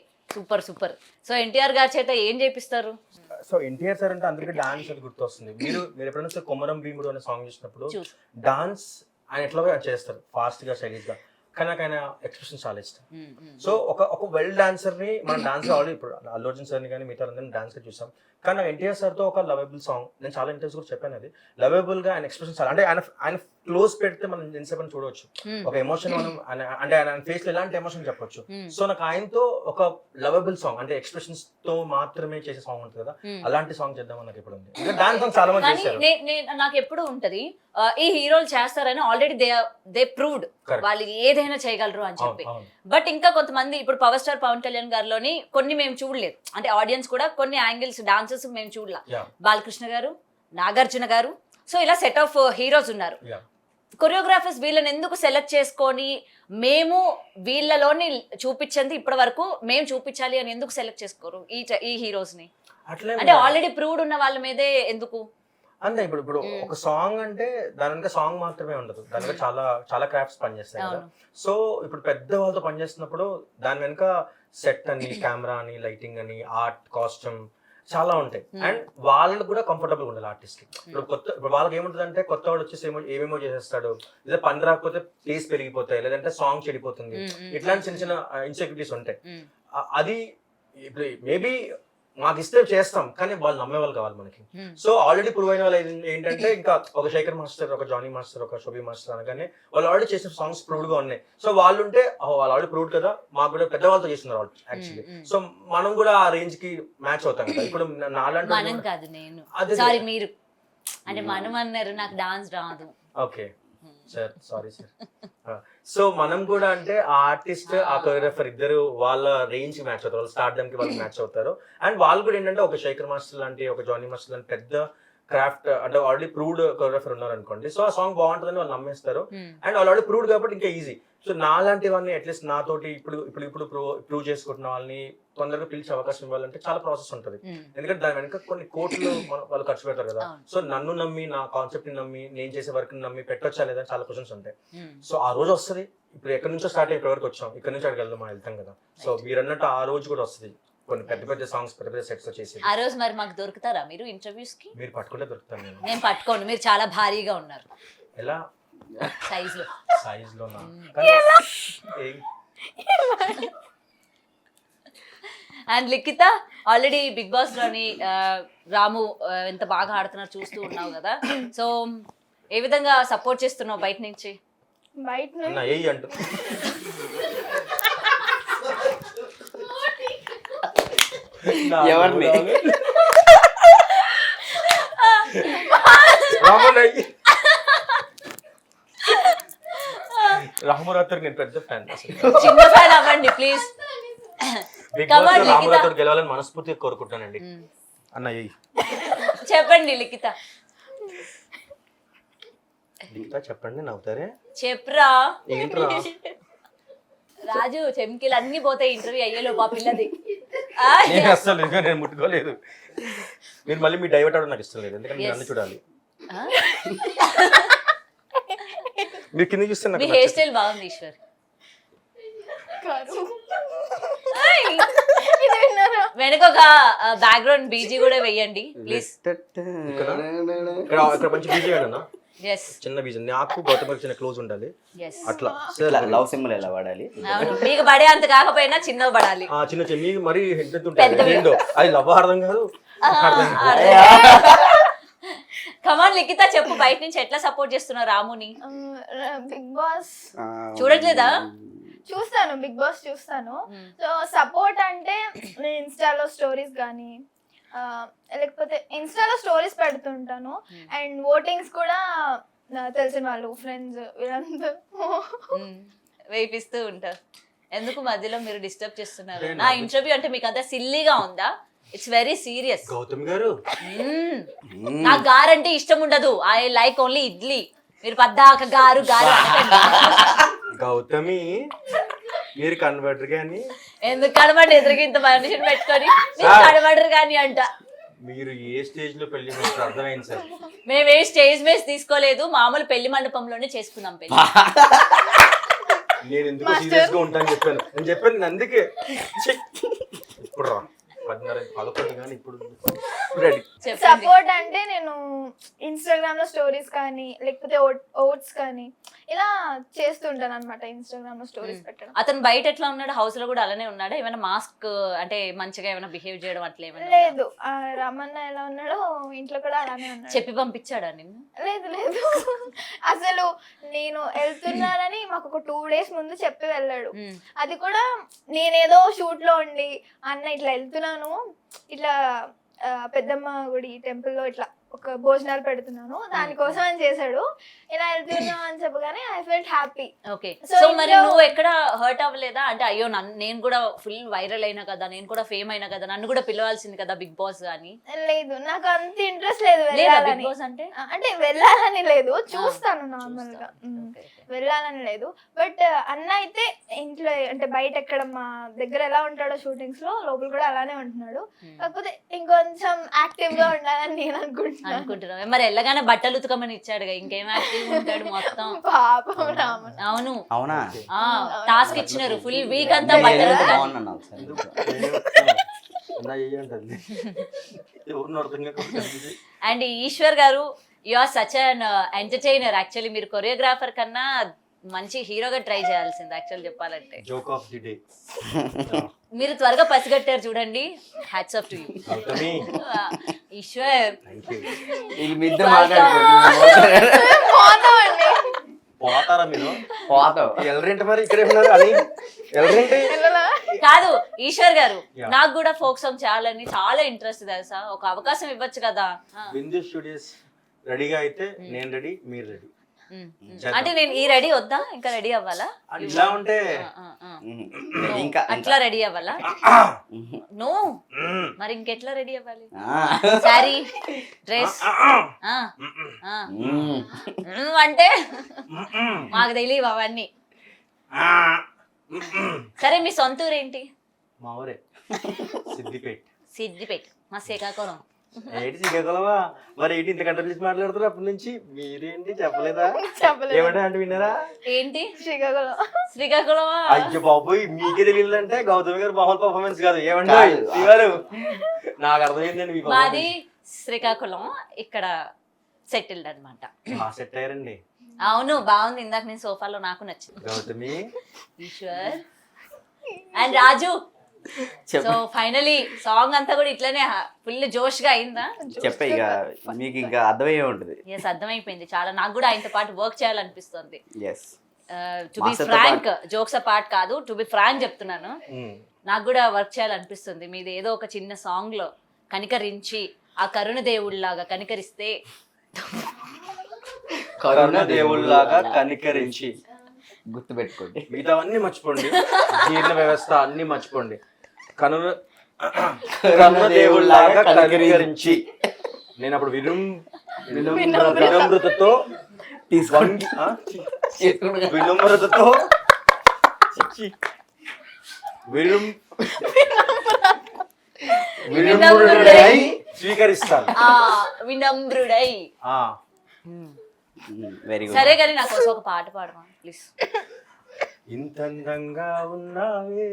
super. సో ఎన్టీఆర్ గారి చేత ఏం చేపిస్తారు? సో ఎన్టీఆర్ సార్ అంటే అందరికీ డాన్స్ అది గుర్తొస్తుంది. మీరు ఎప్పుడైనా కొమరం భీముడు అనే సాంగ్ చూసినప్పుడు డాన్స్ ఆయన ఎట్లా చేస్తారు, ఫాస్ట్ గా, స్టైలిష్ గా. కానీ నాకు ఆయన ఎక్స్ప్రెషన్ చాలా ఇష్టం. సో ఒక వెల్ డాన్సర్ ని మనం డాన్స్ ఆల్రెడీ ఇప్పుడు అల్లు అర్జున్ సార్ని కానీ మిగతా అందరినీ డాన్స్ గా చూసాం. కానీ ఎన్టీఆర్ సార్ తో ఒక లవబుల్ సాంగ్, నేను చాలా ఇంటర్వ్యూస్ కూడా చెప్పాను, అది లవబుల్ గా ఆయన ఎక్స్ప్రెషన్ చాలా అంటే ఆయన క్లోజ్ పెడితే మనం ఎంతసేపు చూడవచ్చు, ఒక ఎమోషన్ మనం అంటే ఆయన ఫేస్ లో ఎలాంటి ఎమోషన్ చెప్పొచ్చు. సో నాకు ఆయనతో ఒక లవబుల్ సాంగ్ అంటే ఎక్స్ప్రెషన్స్ తో మాత్రమే చేసే సాంగ్ ఉంటుంది కదా, అలాంటి సాంగ్ చేద్దామని నాకు ఇప్పుడు ఉంది. డాన్స్ సాంగ్ చాలా మంది చేశారు. నాకు ఎప్పుడు ఉంటది, ఈ హీరోలు చేస్తారని ఆల్రెడీ దే ప్రూవ్డ్ వాళ్ళు ఏదైనా చేయగలరు అని చెప్పి. బట్ ఇంకా కొంతమంది, ఇప్పుడు పవర్ స్టార్ పవన్ కళ్యాణ్ గారిలోని కొన్ని మేము చూడలేదు, అంటే ఆడియన్స్ కూడా కొన్ని యాంగిల్స్ డాన్సెస్ మేము చూడలా. బాలకృష్ణ గారు, నాగార్జున గారు, సో ఇలా సెట్ ఆఫ్ హీరోస్ ఉన్నారు. కొరియోగ్రాఫర్స్ వీళ్ళని ఎందుకు సెలెక్ట్ చేసుకొని మేము వీళ్ళలోని చూపించింది ఇప్పటి వరకు మేము చూపించాలి అని ఎందుకు సెలెక్ట్ చేసుకోరు ఈ హీరోస్ ని? అంటే ఆల్రెడీ ప్రూవ్డ్ ఉన్న వాళ్ళ మీదే ఎందుకు? అంతే ఇప్పుడు ఒక సాంగ్ అంటే దాని వెనక సాంగ్ మాత్రమే ఉండదు, దాని వెనక చాలా చాలా క్రాఫ్ట్స్ పనిచేస్తాయి కదా. సో ఇప్పుడు పెద్ద వాళ్ళతో పనిచేస్తున్నప్పుడు దాని వెనక సెట్ అని, కెమెరా అని, లైటింగ్ అని, ఆర్ట్, కాస్ట్యూమ్ చాలా ఉంటాయి. అండ్ వాళ్ళకి కూడా కంఫర్టబుల్ ఉండాలి ఆర్టిస్ట్ కి. ఇప్పుడు వాళ్ళకి ఏముంటుంది అంటే కొత్త వాడు వచ్చేసి ఏమేమో చేసేస్తాడు, లేదా పని రాకపోతే ప్లేస్ పెరిగిపోతాయి, లేదంటే సాంగ్ చెడిపోతుంది, ఇట్లాంటి చిన్న చిన్న ఇన్సెక్యూరిటీస్ ఉంటాయి. అది ఇప్పుడు మేబీ మాకు ఇస్తే చేస్తాం, కానీ వాళ్ళు నమ్మేవాళ్ళు కావాలి మనకి. సో ఆల్రెడీ ప్రూవ్ అయిన వాళ్ళు ఏంటంటే ఇంకా ఒక శేఖర్ మాస్టర్, ఒక జానీ మాస్టర్, ఒక శోభి మాస్టర్ అనగానే వాళ్ళు ఆల్రెడీ చేసిన సాంగ్స్ ప్రూవ్డ్ గా ఉన్నాయి. సో వాళ్ళు ఉంటే వాళ్ళు ఆల్రెడీ ప్రూవ్డ్ కదా, మాకు కూడా పెద్దవాళ్ళతో చేస్తున్నారు వాళ్ళు యాక్చువల్లీ. సో మనం కూడా ఆ రేంజ్ కి మ్యాచ్ అవుతాం కదా. ఇప్పుడు నాలాంటి మనం కాదు, నేను సారీ మీరు అంటే మనం అన్నారు, నాకు డాన్స్ రాదు. Okay sir, sorry sir. So మనం కూడా అంటే ఆ ఆర్టిస్ట్, ఆ కొరియోగ్రాఫర్ ఇద్దరు వాళ్ళ రేంజ్ కి మ్యాచ్ అవుతారు, వాళ్ళ స్టార్డమ్ కి వాళ్ళు మ్యాచ్ అవుతారు. అండ్ వాళ్ళు కూడా ఏంటంటే ఒక శేఖర్ మాస్టర్ లాంటి, ఒక జానీ మాస్టర్ లాంటి పెద్ద క్రాఫ్ట్ అంటే ఆల్రెడీ ప్రూవ్డ్ కొరియోగ్రాఫర్ ఉన్నారు అనుకోండి. సో ఆ సాంగ్ బాగుంటుందని వాళ్ళు నమ్మేస్తారు. అండ్ వాళ్ళు ఆల్రెడీ ప్రూవ్డ్ కాబట్టి ఇంకా ఈజీ. సో నాలాంటి వాళ్ళని అట్లీస్ట్ నాతోటి ఇప్పుడు ప్రూవ్ చేసుకుంటున్న వాళ్ళని తొందరగా పిలిచే అవకాశం ఇవ్వాలంటే చాలా ప్రాసెస్ ఉంటుంది. ఎందుకంటే దాని వెనక కొన్ని కోట్లు వాళ్ళు ఖర్చు పెడతారు కదా. సో నన్ను నమ్మి, నా కాన్సెప్ట్ ని నమ్మి, నేను చేసే వర్క్ ని నమ్మి పెట్టొచ్చా లేదా చాలా క్వశ్చన్స్ ఉంటాయి. సో ఆ రోజు వస్తుంది. ఇప్పుడు ఎక్కడి నుంచో స్టార్ట్ అయ్యి ఇక్కడ వరకు వచ్చాం, ఇక్కడ నుంచి అక్కడికి వెళ్తాం కదా. సో మీరు అన్నట్టు ఆ రోజు కూడా వస్తుంది, కొన్ని పెద్ద పెద్ద సాంగ్స్, పెద్ద పెద్ద సెట్స్ చేసి. ఆ రోజు మరి మాకు దొరుకుతారా మీరు ఇంటర్వ్యూస్ కి? మీరు పట్టుకుంటే దొరుకుతాను నేను. నేను పట్టుకోండి, మీరు చాలా భారీగా ఉన్నారు ఎలా సైజ్ లో. సైజ్ లో and Likhita already big boss లోని రాము ఎంత బాగా ఆడుతున్నారు చూస్తూ ఉన్నావు కదా. సో ఏ విధంగా సపోర్ట్ చేస్తున్నావు బయట నుంచి? బయట అన్న ఏ అంటూ ఎవరిని? రామరాత్రి నేను పెద్ద ఫ్యాన్. చిన్న ఫ్యాన్ అవ్వండి ప్లీజ్. బిగ్ బాస్ లో రామరాత్రి గెలవాలని మనస్ఫూర్తిగా కోరుకుంటానండి. అన్న చెప్పండి లిఖిత. లిఖిత చెప్పండి, నవ్వుతారే. చెప్పురా. ఏంట్రా రాజు చెమ్కిలు అన్ని పోతాయి ఇంటర్వ్యూ అయ్యేలో మా పిల్లది. నేను అస్సలు నేను ముట్టుకోలేదు. మీరు మళ్ళీ మీ డైవర్ట్ అవడం నాకు ఇష్టం లేదు, ఎందుకంటే మీరు అన్ని చూడాలి. మీరు కింద చూస్తే మీ హెయిర్ స్టైల్ బాగుంది ఈశ్వర్. వెనక ఒక బ్యాక్గ్రౌండ్ బీజీ కూడా వెయ్యండి ప్లీజ్. ఇక్కడ మంచి బీజీ అన్న, చిన్న బీజీ. నాకు గౌతమ్ చిన్న క్లోజ్ ఉండాలి అట్లా. లవ్ సింబల్ ఎలా వాడాలి? మీకు పడే అంత కాకపోయినా చిన్న పడాలి. చిన్న చిన్న మరి హెడ్ ఉంటుంది, అది లవ్ అర్థం కాదు. కమాన్ లిఖిత చెప్పు, బయట నుంచి ఎట్లా సపోర్ట్ చేస్తున్నావు రాముని? బిగ్ బాస్ చూడట్లేదా? చూస్తాను, బిగ్ బాస్ చూస్తాను. సో సపోర్ట్ అంటే నేను ఇన్స్టాలో స్టోరీస్ కానీ లేకపోతే ఇన్స్టాలో స్టోరీస్ పెడుతుంటాను. అండ్ ఓటింగ్స్ కూడా తెలిసిన వాళ్ళు, ఫ్రెండ్స్ వీళ్ళందరూ వేపిస్తూ ఉంటారు. ఎందుకు మధ్యలో మీరు డిస్టర్బ్ చేస్తున్నారు? నా ఇంటర్వ్యూ అంటే మీకు అంతా సిల్లీగా ఉందా? It's very serious. గౌతమ్ గారు నాకు గారంటే ఇష్టం ఉండదు. I like only idli. మీరు పద్దాక గారు గారు గౌతమి మీరు కన్వర్టర్ గాని ఎందుకు కనబడి ఎదురుగా ఇంత మనిషిని పెట్టుకొని కనబడరు కానీ అంట. మీరు ఏ స్టేజ్ లో పెళ్లి చేస్తారు అర్థమైంది సార్. మేము ఏ స్టేజ్ మీద తీసుకోలేదు, మామూలు పెళ్లి మండపంలోనే చేసుకున్నాం పెళ్లి. నేను ఎందుకు సీరియస్ గా ఉంటాను చెప్పాను, నేను చెప్పాను అందుకే. ఇప్పుడు రా 10:30 కానీ ఇప్పుడు సపోర్ట్ అంటే నేను ఇన్స్టాగ్రామ్ లో స్టోరీస్ కానీ లేకపోతే ఓట్స్ కానీ ఇలా చేస్తుంటాను అనమాట. ఇన్స్టాగ్రామ్ లో స్టోరీస్ పెట్టడం. అతను బయట ఎట్లా ఉన్నాడు? హౌస్ లో కూడా అలానే ఉన్నాడా? ఏమైనా మాస్క్ అంటే మంచిగా ఏమైనా బిహేవ్ చేయడం అట్లా ఏమైనా? లేదు, రమణ ఎలా ఉన్నాడో ఇంట్లో కూడా అలానే ఉన్నాడు. చెప్పి పంపించాడా నిన్ను? లేదు లేదు, అసలు నేను వెళ్తున్నానని మాకు ఒక 2 days ముందు చెప్పి వెళ్ళాడు. అది కూడా నేనేదో షూట్ లో ఉండి అన్న ఇట్లా వెళ్తున్నాను, ఇట్లా పెద్దమ్మ గుడి టెంపుల్లో ఇట్లా ఒక భోజనాలు పెడుతున్నాను దానికోసం అని చేశాడు. ఇలా వెళ్తున్నాం అని చెప్పగానే I felt happy. Okay, so మరి నువ్వు ఎక్కడ హర్ట్ అవ్వలేదా? అంటే అయ్యో నేను కూడా ఫుల్ వైరల్ అయినా కదా, నేను కూడా ఫేమ్ అయినా కదా, నన్ను కూడా పిలవాల్సింది కదా బిగ్ బాస్ అని? లేదు, నాకు అంత ఇంట్రెస్ట్ లేదు వెళ్ళాలని. అంటే వెళ్ళాలని లేదు, చూస్తాను నార్మల్ గా, వెళ్ళాలని లేదు. బట్ అన్న అయితే ఇంట్లో అంటే బయట ఎక్కడ మా దగ్గర ఎలా ఉంటాడో షూటింగ్స్ లో లోపల కూడా అలానే ఉంటున్నాడు. కాకపోతే ఇంకొంచెం యాక్టివ్ గా ఉండాలని నేను అనుకుంటున్నాను. అనుకుంటున్నావు. మరి వెళ్ళగానే బట్టలు ఉతకమని ఇచ్చాడుగా, ఇంకేం యాక్టివ్ ఉంటాడు మొత్తం. పాపం రామన్. అవును, అవునా టాస్క్ ఇచ్చినారు ఫుల్ వీక్ అంతా బట్టలు ఉతకాలి. బాగున్నాను ఒకసారి. నా ఏంటండి ఎవరిని అర్థం కాకపోతే and Eshwar garu, you are such an entertainer. Actually మీరు కొరియోగ్రాఫర్ కన్నా మంచి హీరోగా ట్రై చేయాల్సింది యాక్చువల్ చెప్పాలంటే. Joke of the day. మీరు త్వరగా పసిగట్టారు చూడండి, hats off to you. Gautami Eshwar thank you. వీళ్ళు మీ ఇద్దరు మాట్లాడుకుంటున్నారు. పోతామండి. పోతారా మీరు? పోతావు. ఎల్లరింటి మరి ఇక్కడే ఉన్నారు అని ఎల్లరింటి వెళ్ళలా? కాదు ఈశ్వర్ గారు, Yeah. నాకు కూడా ఫోక్ సాంగ్ చేయాలని చాలా ఇంట్రెస్ట్ తెలుసా, ఒక అవకాశం ఇవ్వచ్చు కదా. బిందు స్టూడియోస్ రెడీగా అయితే నేను రెడీ, మీరు రెడీ. అంటే నేను ఈ రెడీ వద్దా, ఇంకా రెడీ అవ్వాలా? ఇలా ఉంటే No. ఇంకా అట్లా రెడీ అవ్వాలా? నో, మరి ఇంకెట్లా రెడీ అవ్వాలి? ఆ. సారీ, డ్రెస్ అంటే మాకు తెలియవు అవన్నీ. సరే, మీ సొంత ఊరు ఏంటి? మా ఊరే సిద్దిపేట. సిద్దిపేట, మా శ్రీకాకుళం. ఏంటి శ్రీకాకుళమా? మరి ఏంటి ఇంత కంట్రోల్ చేసి మాట్లాడుతారు అప్పటి నుంచి? మీరేంటి చెప్పలేదా? చెప్పలేదు. ఏమంటే అంటే విన్నారా? ఏంటి శ్రీకాకుళం. శ్రీకాకుళమా? అయ్యో బాబోయ్, మీకే తెలియదంటే గౌతమి గారు మామూలు పర్ఫార్మెన్స్ కాదు. ఏమంటే గారు నాకు అర్థమైందండి మీ మాది శ్రీకాకుళం, ఇక్కడ సెటిల్డ్ అన్నమాట. సెట్ అయ్యారండి. అవును, బాగుంది. ఇందాక నేను సోఫాలో నాకు నచ్చింది. గౌతమి ఈశ్వర్ అండ్ రాజు. చెప్పు. సో ఫైనలీ సాంగ్ అంతా కూడా ఇట్లనే ఫుల్ జోష్ గా అయిందా? చెప్పే ఇక మీకు ఇంకా అర్థమయ్యే ఉంటుంది. ఎస్, అర్థమైపోయింది చాలా. నాకు కూడా ఆయనతో పాటు వర్క్ చేయాలనిపిస్తుంది. Yes. To be frank, jokes part కాదు, టు బి ఫ్రాంక్ చెప్తున్నాను. నాకు కూడా వర్క్ చేయాలనిపిస్తుంది. మీది ఏదో ఒక చిన్న సాంగ్ లో కనికరించి, ఆ కరుణ దేవుళ్ళలాగా కనికరిస్తే. కరుణ దేవుళ్ళలాగా కనికరించి గుర్తుపెట్టుకోండి. మిగతావన్నీ మర్చిపోండి, జీర్ణ వ్యవస్థ అన్ని మర్చిపోండి. కరుణ దేవుళ్ళలాగా కనికరించి. నేను అప్పుడు వినమ్రతతో తీసుకోండి. వినమ్రతతో వినమ్రుడై స్వీకరిస్తాను. వినమ్రుడై. Very good. సరే కానీ నాకు ఒక పాట పాడమా ప్లీజ్. ఇంత అందంగా ఉన్నావే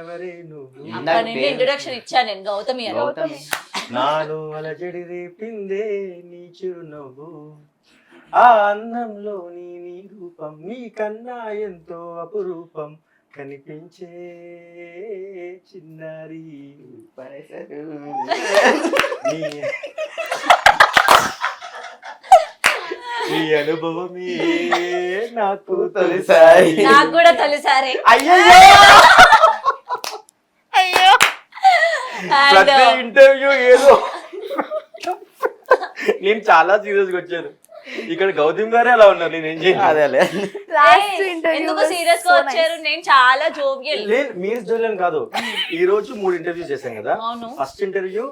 ఎవరే నువ్వు, అక్కడ నుండి ఇంట్రొడక్షన్ ఇచ్చాను నేను, గౌతమి అని. గౌతమి. నాలో అలజడి రేపిందే నీ చిరునవ్వు, ఆ అందంలో నీ రూపం నీకన్నా ఎంతో అపురూపం కనిపించే చిన్నారి. నీ అనుభవమే నాకు తొలిసారి. నాకు కూడా తొలిసారి. అయ్యో. ఇంటర్వ్యూ ఏదో నేను చాలా సీరియస్ గా వచ్చాను. ఇక్కడ గౌతమ్ గారే అలా ఉన్నారు, నేను ఏం చేయాలి? అదే లాస్ట్ ఇంటర్వ్యూ ఎందుకు సీరియస్ గా వచ్చారు? నేను చాలా జోవియల్. లేదు, మీరు జోలియన్ కాదు. ఈ రోజు 3 ఇంటర్వ్యూస్ చేశాం కదా. అవును. ఫస్ట్ ఇంటర్వ్యూ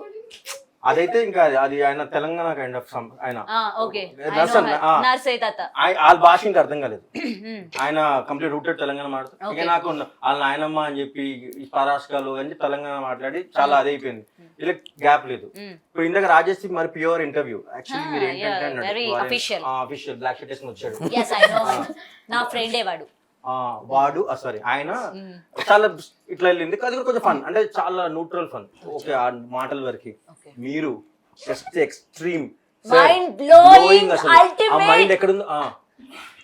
అదైతే ఇంకా అది ఆయన తెలంగాణ కైండ్ ఆఫ్ ఆయన ఓకే, దర్శన్, నర్సయ్య తాత. వాళ్ళ భాష ఇంకా అర్థం కాలేదు. ఆయన కంప్లీట్ రూటెడ్ తెలంగాణ మాట్లాడుతారు. ఇక నాకు వాళ్ళ నాయనమ్మ అని చెప్పి పరాష్కాలు అని చెప్పి తెలంగాణ మాట్లాడి చాలా అదే అయిపోయింది. ఇలా గ్యాప్ లేదు. ఇప్పుడు ఇందాక రాజేష్ మరి ప్యూర్ ఇంటర్వ్యూ. యాక్చువల్లీ మీరు ఏంటంటే అఫీషియల్ బ్లాక్ షర్ట్ వేసుకుని వచ్చాడు. Yes, I know. నా ఫ్రెండే వాడు. వాడు సారీ ఆయన చాలా ఇట్లా వెళ్ళింది. అది కూడా కొంచెం ఫన్, అంటే చాలా న్యూట్రల్ ఫన్. ఓకే, ఆ మాటల వరకు. మీరు just extreme Mind blowing, ultimate. Mind ఎక్కడుందో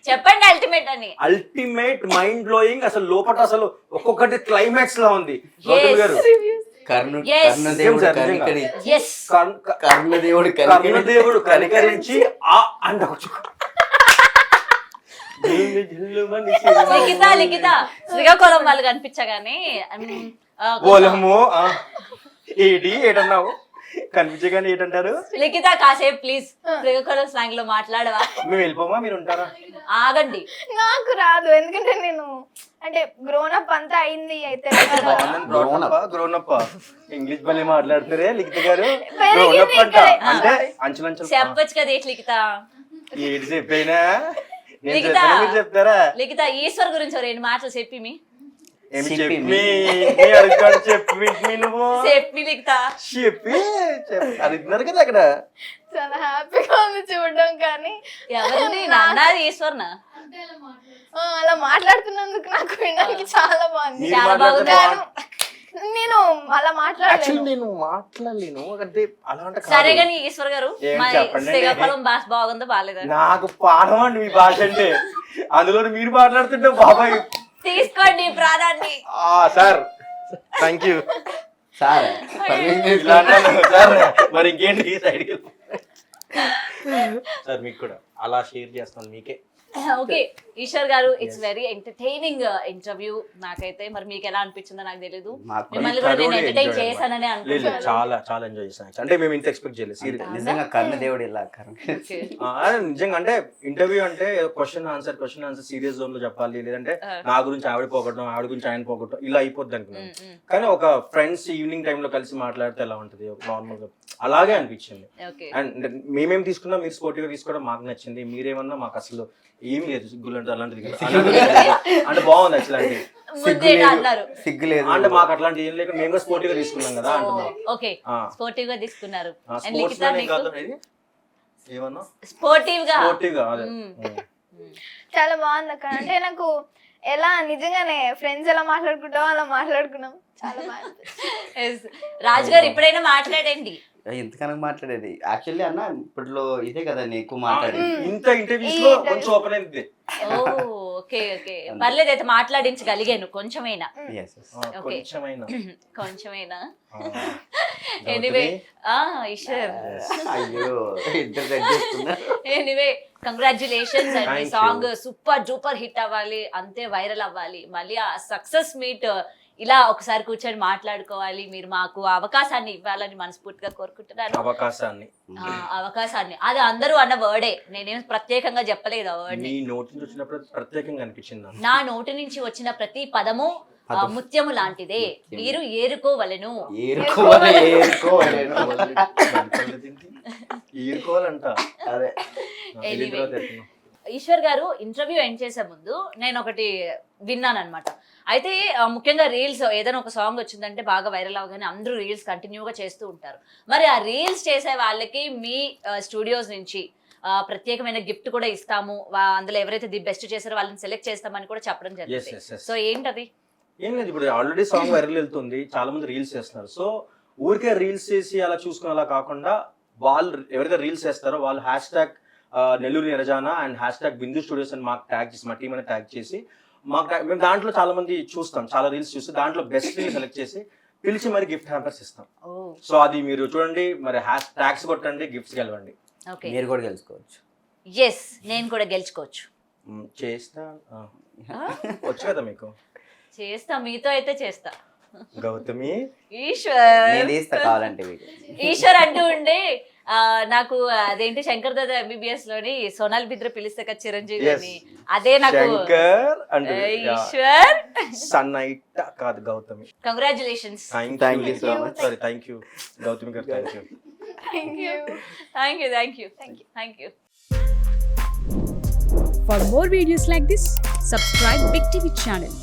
చెప్పండి అల్టిమేట్ అని. Ultimate mind blowing. అసలు లోపల అసలు ఒక్కొక్కటి క్లైమాక్స్ లా ఉంది. గౌతమ్ గారు Yes. కర్ణదేవుడు కనికరించి అంట లిఖిత శ్రీకాకుళం వాళ్ళు కనిపించగానే ఓలమ్మో ఏటి ఏటన్నావు? కనిపించగానే ఏటంటారు? లిఖిత కాసేపు ప్లీజ్ శ్రీకాకుళం స్లాంగ్ లో మాట్లాడవా? మేము వెళ్ళిపోమా, మీరు ఉంటారా? ఆగండి. నాకు రాదు, ఎందుకంటే నేను అంటే గ్రోన్ అప్ అంతా అయింది. అయితే గ్రోనప్ ఇంగ్లీష్ బలి మాట్లాడుతారే లిఖిత గారు. పెరిగింది అంట అంటే అంచులంచులు చెప్పొచ్చు కదా ఏంటి లిఖిత? ఏటి చెప్పైనా లిఖిత మీరు చెప్తారా? లిఖిత ఈశ్వర్ గురించి 2 మాటలు చెప్పి మీ ఏమి చెప్పి చెప్పి మీ అడుగుతాడు చెప్పి మీ నువ్వు సేఫ్ మీ లిఖతా చెప్పి అది విన్నారు కదా అక్కడ చాలా హ్యాపీగా ఉంది చూడడం, కానీ ఎవరిది నాన్నది ఈశ్వర్న అలా మాట్లాడుతున్నందుకు నాకు వినడానికి చాలా బాగుంది. మీరు చాలా మాట్లాడితే బాగుంది. నేను అలా యాక్చువల్లీ మాట్లాడలేను. నేను మాట్లాడలేను అంటే అలా అంటే కాదు. సరే కానీ ఈశ్వర్ గారు ఏం మా చెప్పండి? శ్రీకాకుళం భాష బాగుందో బాగాలేదా? నాకు పాఠం అండి మీ భాష అంటే, అందులో మీరు మాట్లాడుతుంటే బాబాయ్. తీసుకోండి ఈ ప్రాణాన్ని. Sir thank you sir sir. మరి ఇంకేంటి సైడ్కి సార్ మీకు కూడా అలా షేర్ చేస్తాను మీకే. ఓకే ఈశ్వర్ గారు, ఇట్స్ వెరీ ఎంటర్టైనింగ్ ఇంటర్వ్యూ. నాకైతే మరి మీకు ఎలా అనిపించిందో నాకు తెలియదు. మాకు మిమ్మల్ని కూడా నేను thoroughly ఎంటర్టైన్ enjoyed చేశానని లేదు, అనుకుంటున్నాను. చాలా చాలా ఎంజాయ్ చేశాను. అంటే మేము ఇంత ఎక్స్పెక్ట్ చేయలేదు సీరియస్. నిజంగా కర్ణ దేవుడు ఇలా కర్ణ Okay. నిజంగా అంటే ఇంటర్వ్యూ అంటే క్వశ్చన్ ఆన్సర్ సీరియస్ జోన్ లో చెప్పాలి, లేదంటే నా గురించి ఆవిడ పోగొట్టడం, ఆవిడ గురించి ఆయన పోగొట్టడం, ఇలా అయిపోద్ది అనుకున్నాను. కానీ ఒక ఫ్రెండ్స్ ఈవినింగ్ టైమ్ లో కలిసి మాట్లాడితే ఎలా ఉంటది నార్మల్ గా, అలాగే అనిపించింది. Okay. అండ్ మేమేం తీసుకున్నా మీరు స్పోర్టివ్ గా తీసుకోవడం మాకు నచ్చింది. మీరేమన్నా మాకు అసలు ఏమీ లేదు, సిగ్గులు అంటే అలాంటిది కదా. అంటే బాగుంది యాక్చువల్లీ. ముందే అన్నారు. సిగ్గు లేదు అంటే మాకు అట్లాంటి ఏం లేక మేము కూడా స్పోర్టివ్ గా తీసుకున్నాం కదా అంటున్నాం. ఓకే స్పోర్టివ్ గా తీసుకున్నారు. అండ్ స్పోర్ట్స్ లిఖితా నీకు ఏమన్నా స్పోర్టివ్ గా స్పోర్టివ్ గా అదే. చాలా బాగుంది అక్క. అంటే నాకు ఎలా నిజంగానే ఫ్రెండ్స్ ఎలా మాట్లాడుకుంటామో అలా మాట్లాడుకున్నాం. చాలా బాగా Yes. రాజు గారు ఇప్పుడైనా మాట్లాడండి. ఎంతకన్నా మాట్లాడేది యాక్చువల్లీ అన్న ఇప్పట్లో ఇదే కదా నేను ఎక్కువ మాట్లాడేది. ఇంత ఇంటర్వ్యూస్ లో కొంచెం ఓపెన్ అయింది. ఓకే ఓకే పర్లేదు, అయితే మాట్లాడించగలిగాను కొంచెమైనా. Yes, yes. Okay. కొంచెమైనా కొంచెమైనా ఆ, ఎనీవే ఈశ్వర్ అయ్యో ఇంటర్వ్యూ చేస్తున్నా. Anyway congratulations and me Thank you. Song super duper hit అవ్వాలి, అంతే వైరల్ అవ్వాలి. మళ్ళీ ఆ సక్సెస్ మీట్ ఇలా ఒకసారి కూర్చొని మాట్లాడుకోవాలి. మీరు మాకు ఆ అవకాశాన్ని ఇవ్వాలని మనస్ఫూర్తిగా కోరుకుంటున్నాను. అవకాశాన్ని అవకాశాన్ని అది అందరూ అన్న వర్డే, నేనేం ప్రత్యేకంగా చెప్పలేదు ఆ వర్డ్ మీ ని. నోటి నుంచి వచ్చినప్పుడు ప్రత్యేకంగా అనిపించింది నాకు. నా నోటి నుంచి వచ్చిన ప్రతి పదము ముత్యము లాంటిదే, మీరు ఏరుకోవలెను. ఈరుకోవాలంట అదే Anyway. ఈశ్వర్ గారు ఇంటర్వ్యూ ఎండ్ చేసే ముందు నేను ఒకటి విన్నాను అనమాట. అయితే ముఖ్యంగా రీల్స్ ఏదైనా ఒక సాంగ్ వచ్చిందంటే బాగా వైరల్ అవగానే అందరూ రీల్స్ కంటిన్యూగా చేస్తూ ఉంటారు. మరి ఆ రీల్స్ చేసే వాళ్ళకి మీ స్టూడియోస్ నుంచి ప్రత్యేకమైన గిఫ్ట్ కూడా ఇస్తాము, అందులో ఎవరైతే ది బెస్ట్ చేశారో వాళ్ళని సెలెక్ట్ చేస్తామని కూడా చెప్పడం జరిగింది. సో ఏంటది? ఏం లేదు, ఇప్పుడు ఆల్రెడీ సాంగ్ వైరల్ వెళ్తుంది, చాలా మంది రీల్స్ చేస్తున్నారు. సో ఊరికే రీల్స్ చేసి అలా చూసుకుని అలా కాకుండా వాళ్ళు ఎవరైతే రీల్స్ చేస్తారో వాళ్ళు హ్యాష్ నెల్లూరు నిరజానా అండ్ హ్యాష్ బిందు స్టూడియోస్ అని మాకు ట్యాగ్ చేసి, మా టీం అని ట్యాగ్ చేసి మేము దాంట్లో చాలా మంది చూస్తాం, చాలా రీల్స్ చూసి దాంట్లో బెస్ట్ సెలెక్ట్ చేసి పిలిచి మరి గిఫ్ట్ హ్యాంపర్స్ ఇస్తాం. సో అది మీరు చూడండి, మరి హ్యాష్ ట్యాగ్స్ కొట్టండి, గిఫ్ట్స్ గెలవండి. మీరు కూడా గెలుచుకోవచ్చు. ఎస్, నేను కూడా గెలుచుకోవచ్చు. చేస్తా వచ్చు కదా మీకు. చేస్తా, మీతో అయితే చేస్తా. గౌతమి ఈశ్వర్ నేను తీస్తా కావాలంటే మీకు. ఈశ్వర్ అంటూ ఉండే నాకు అదేంటి శంకర్ దాదా MBBS లోని సోనాల్ బిద్ర పిలిస్తే కదా చిరంజీవి అని, అదే నాకు శంకర్ అంటే ఈశ్వర్. సన్నైట్ కాదు Gautami. Congratulations. Thank you so much. Sorry, thank you Gautami గారు, thank you. Thank you. For more videos like this, subscribe Big TV channel.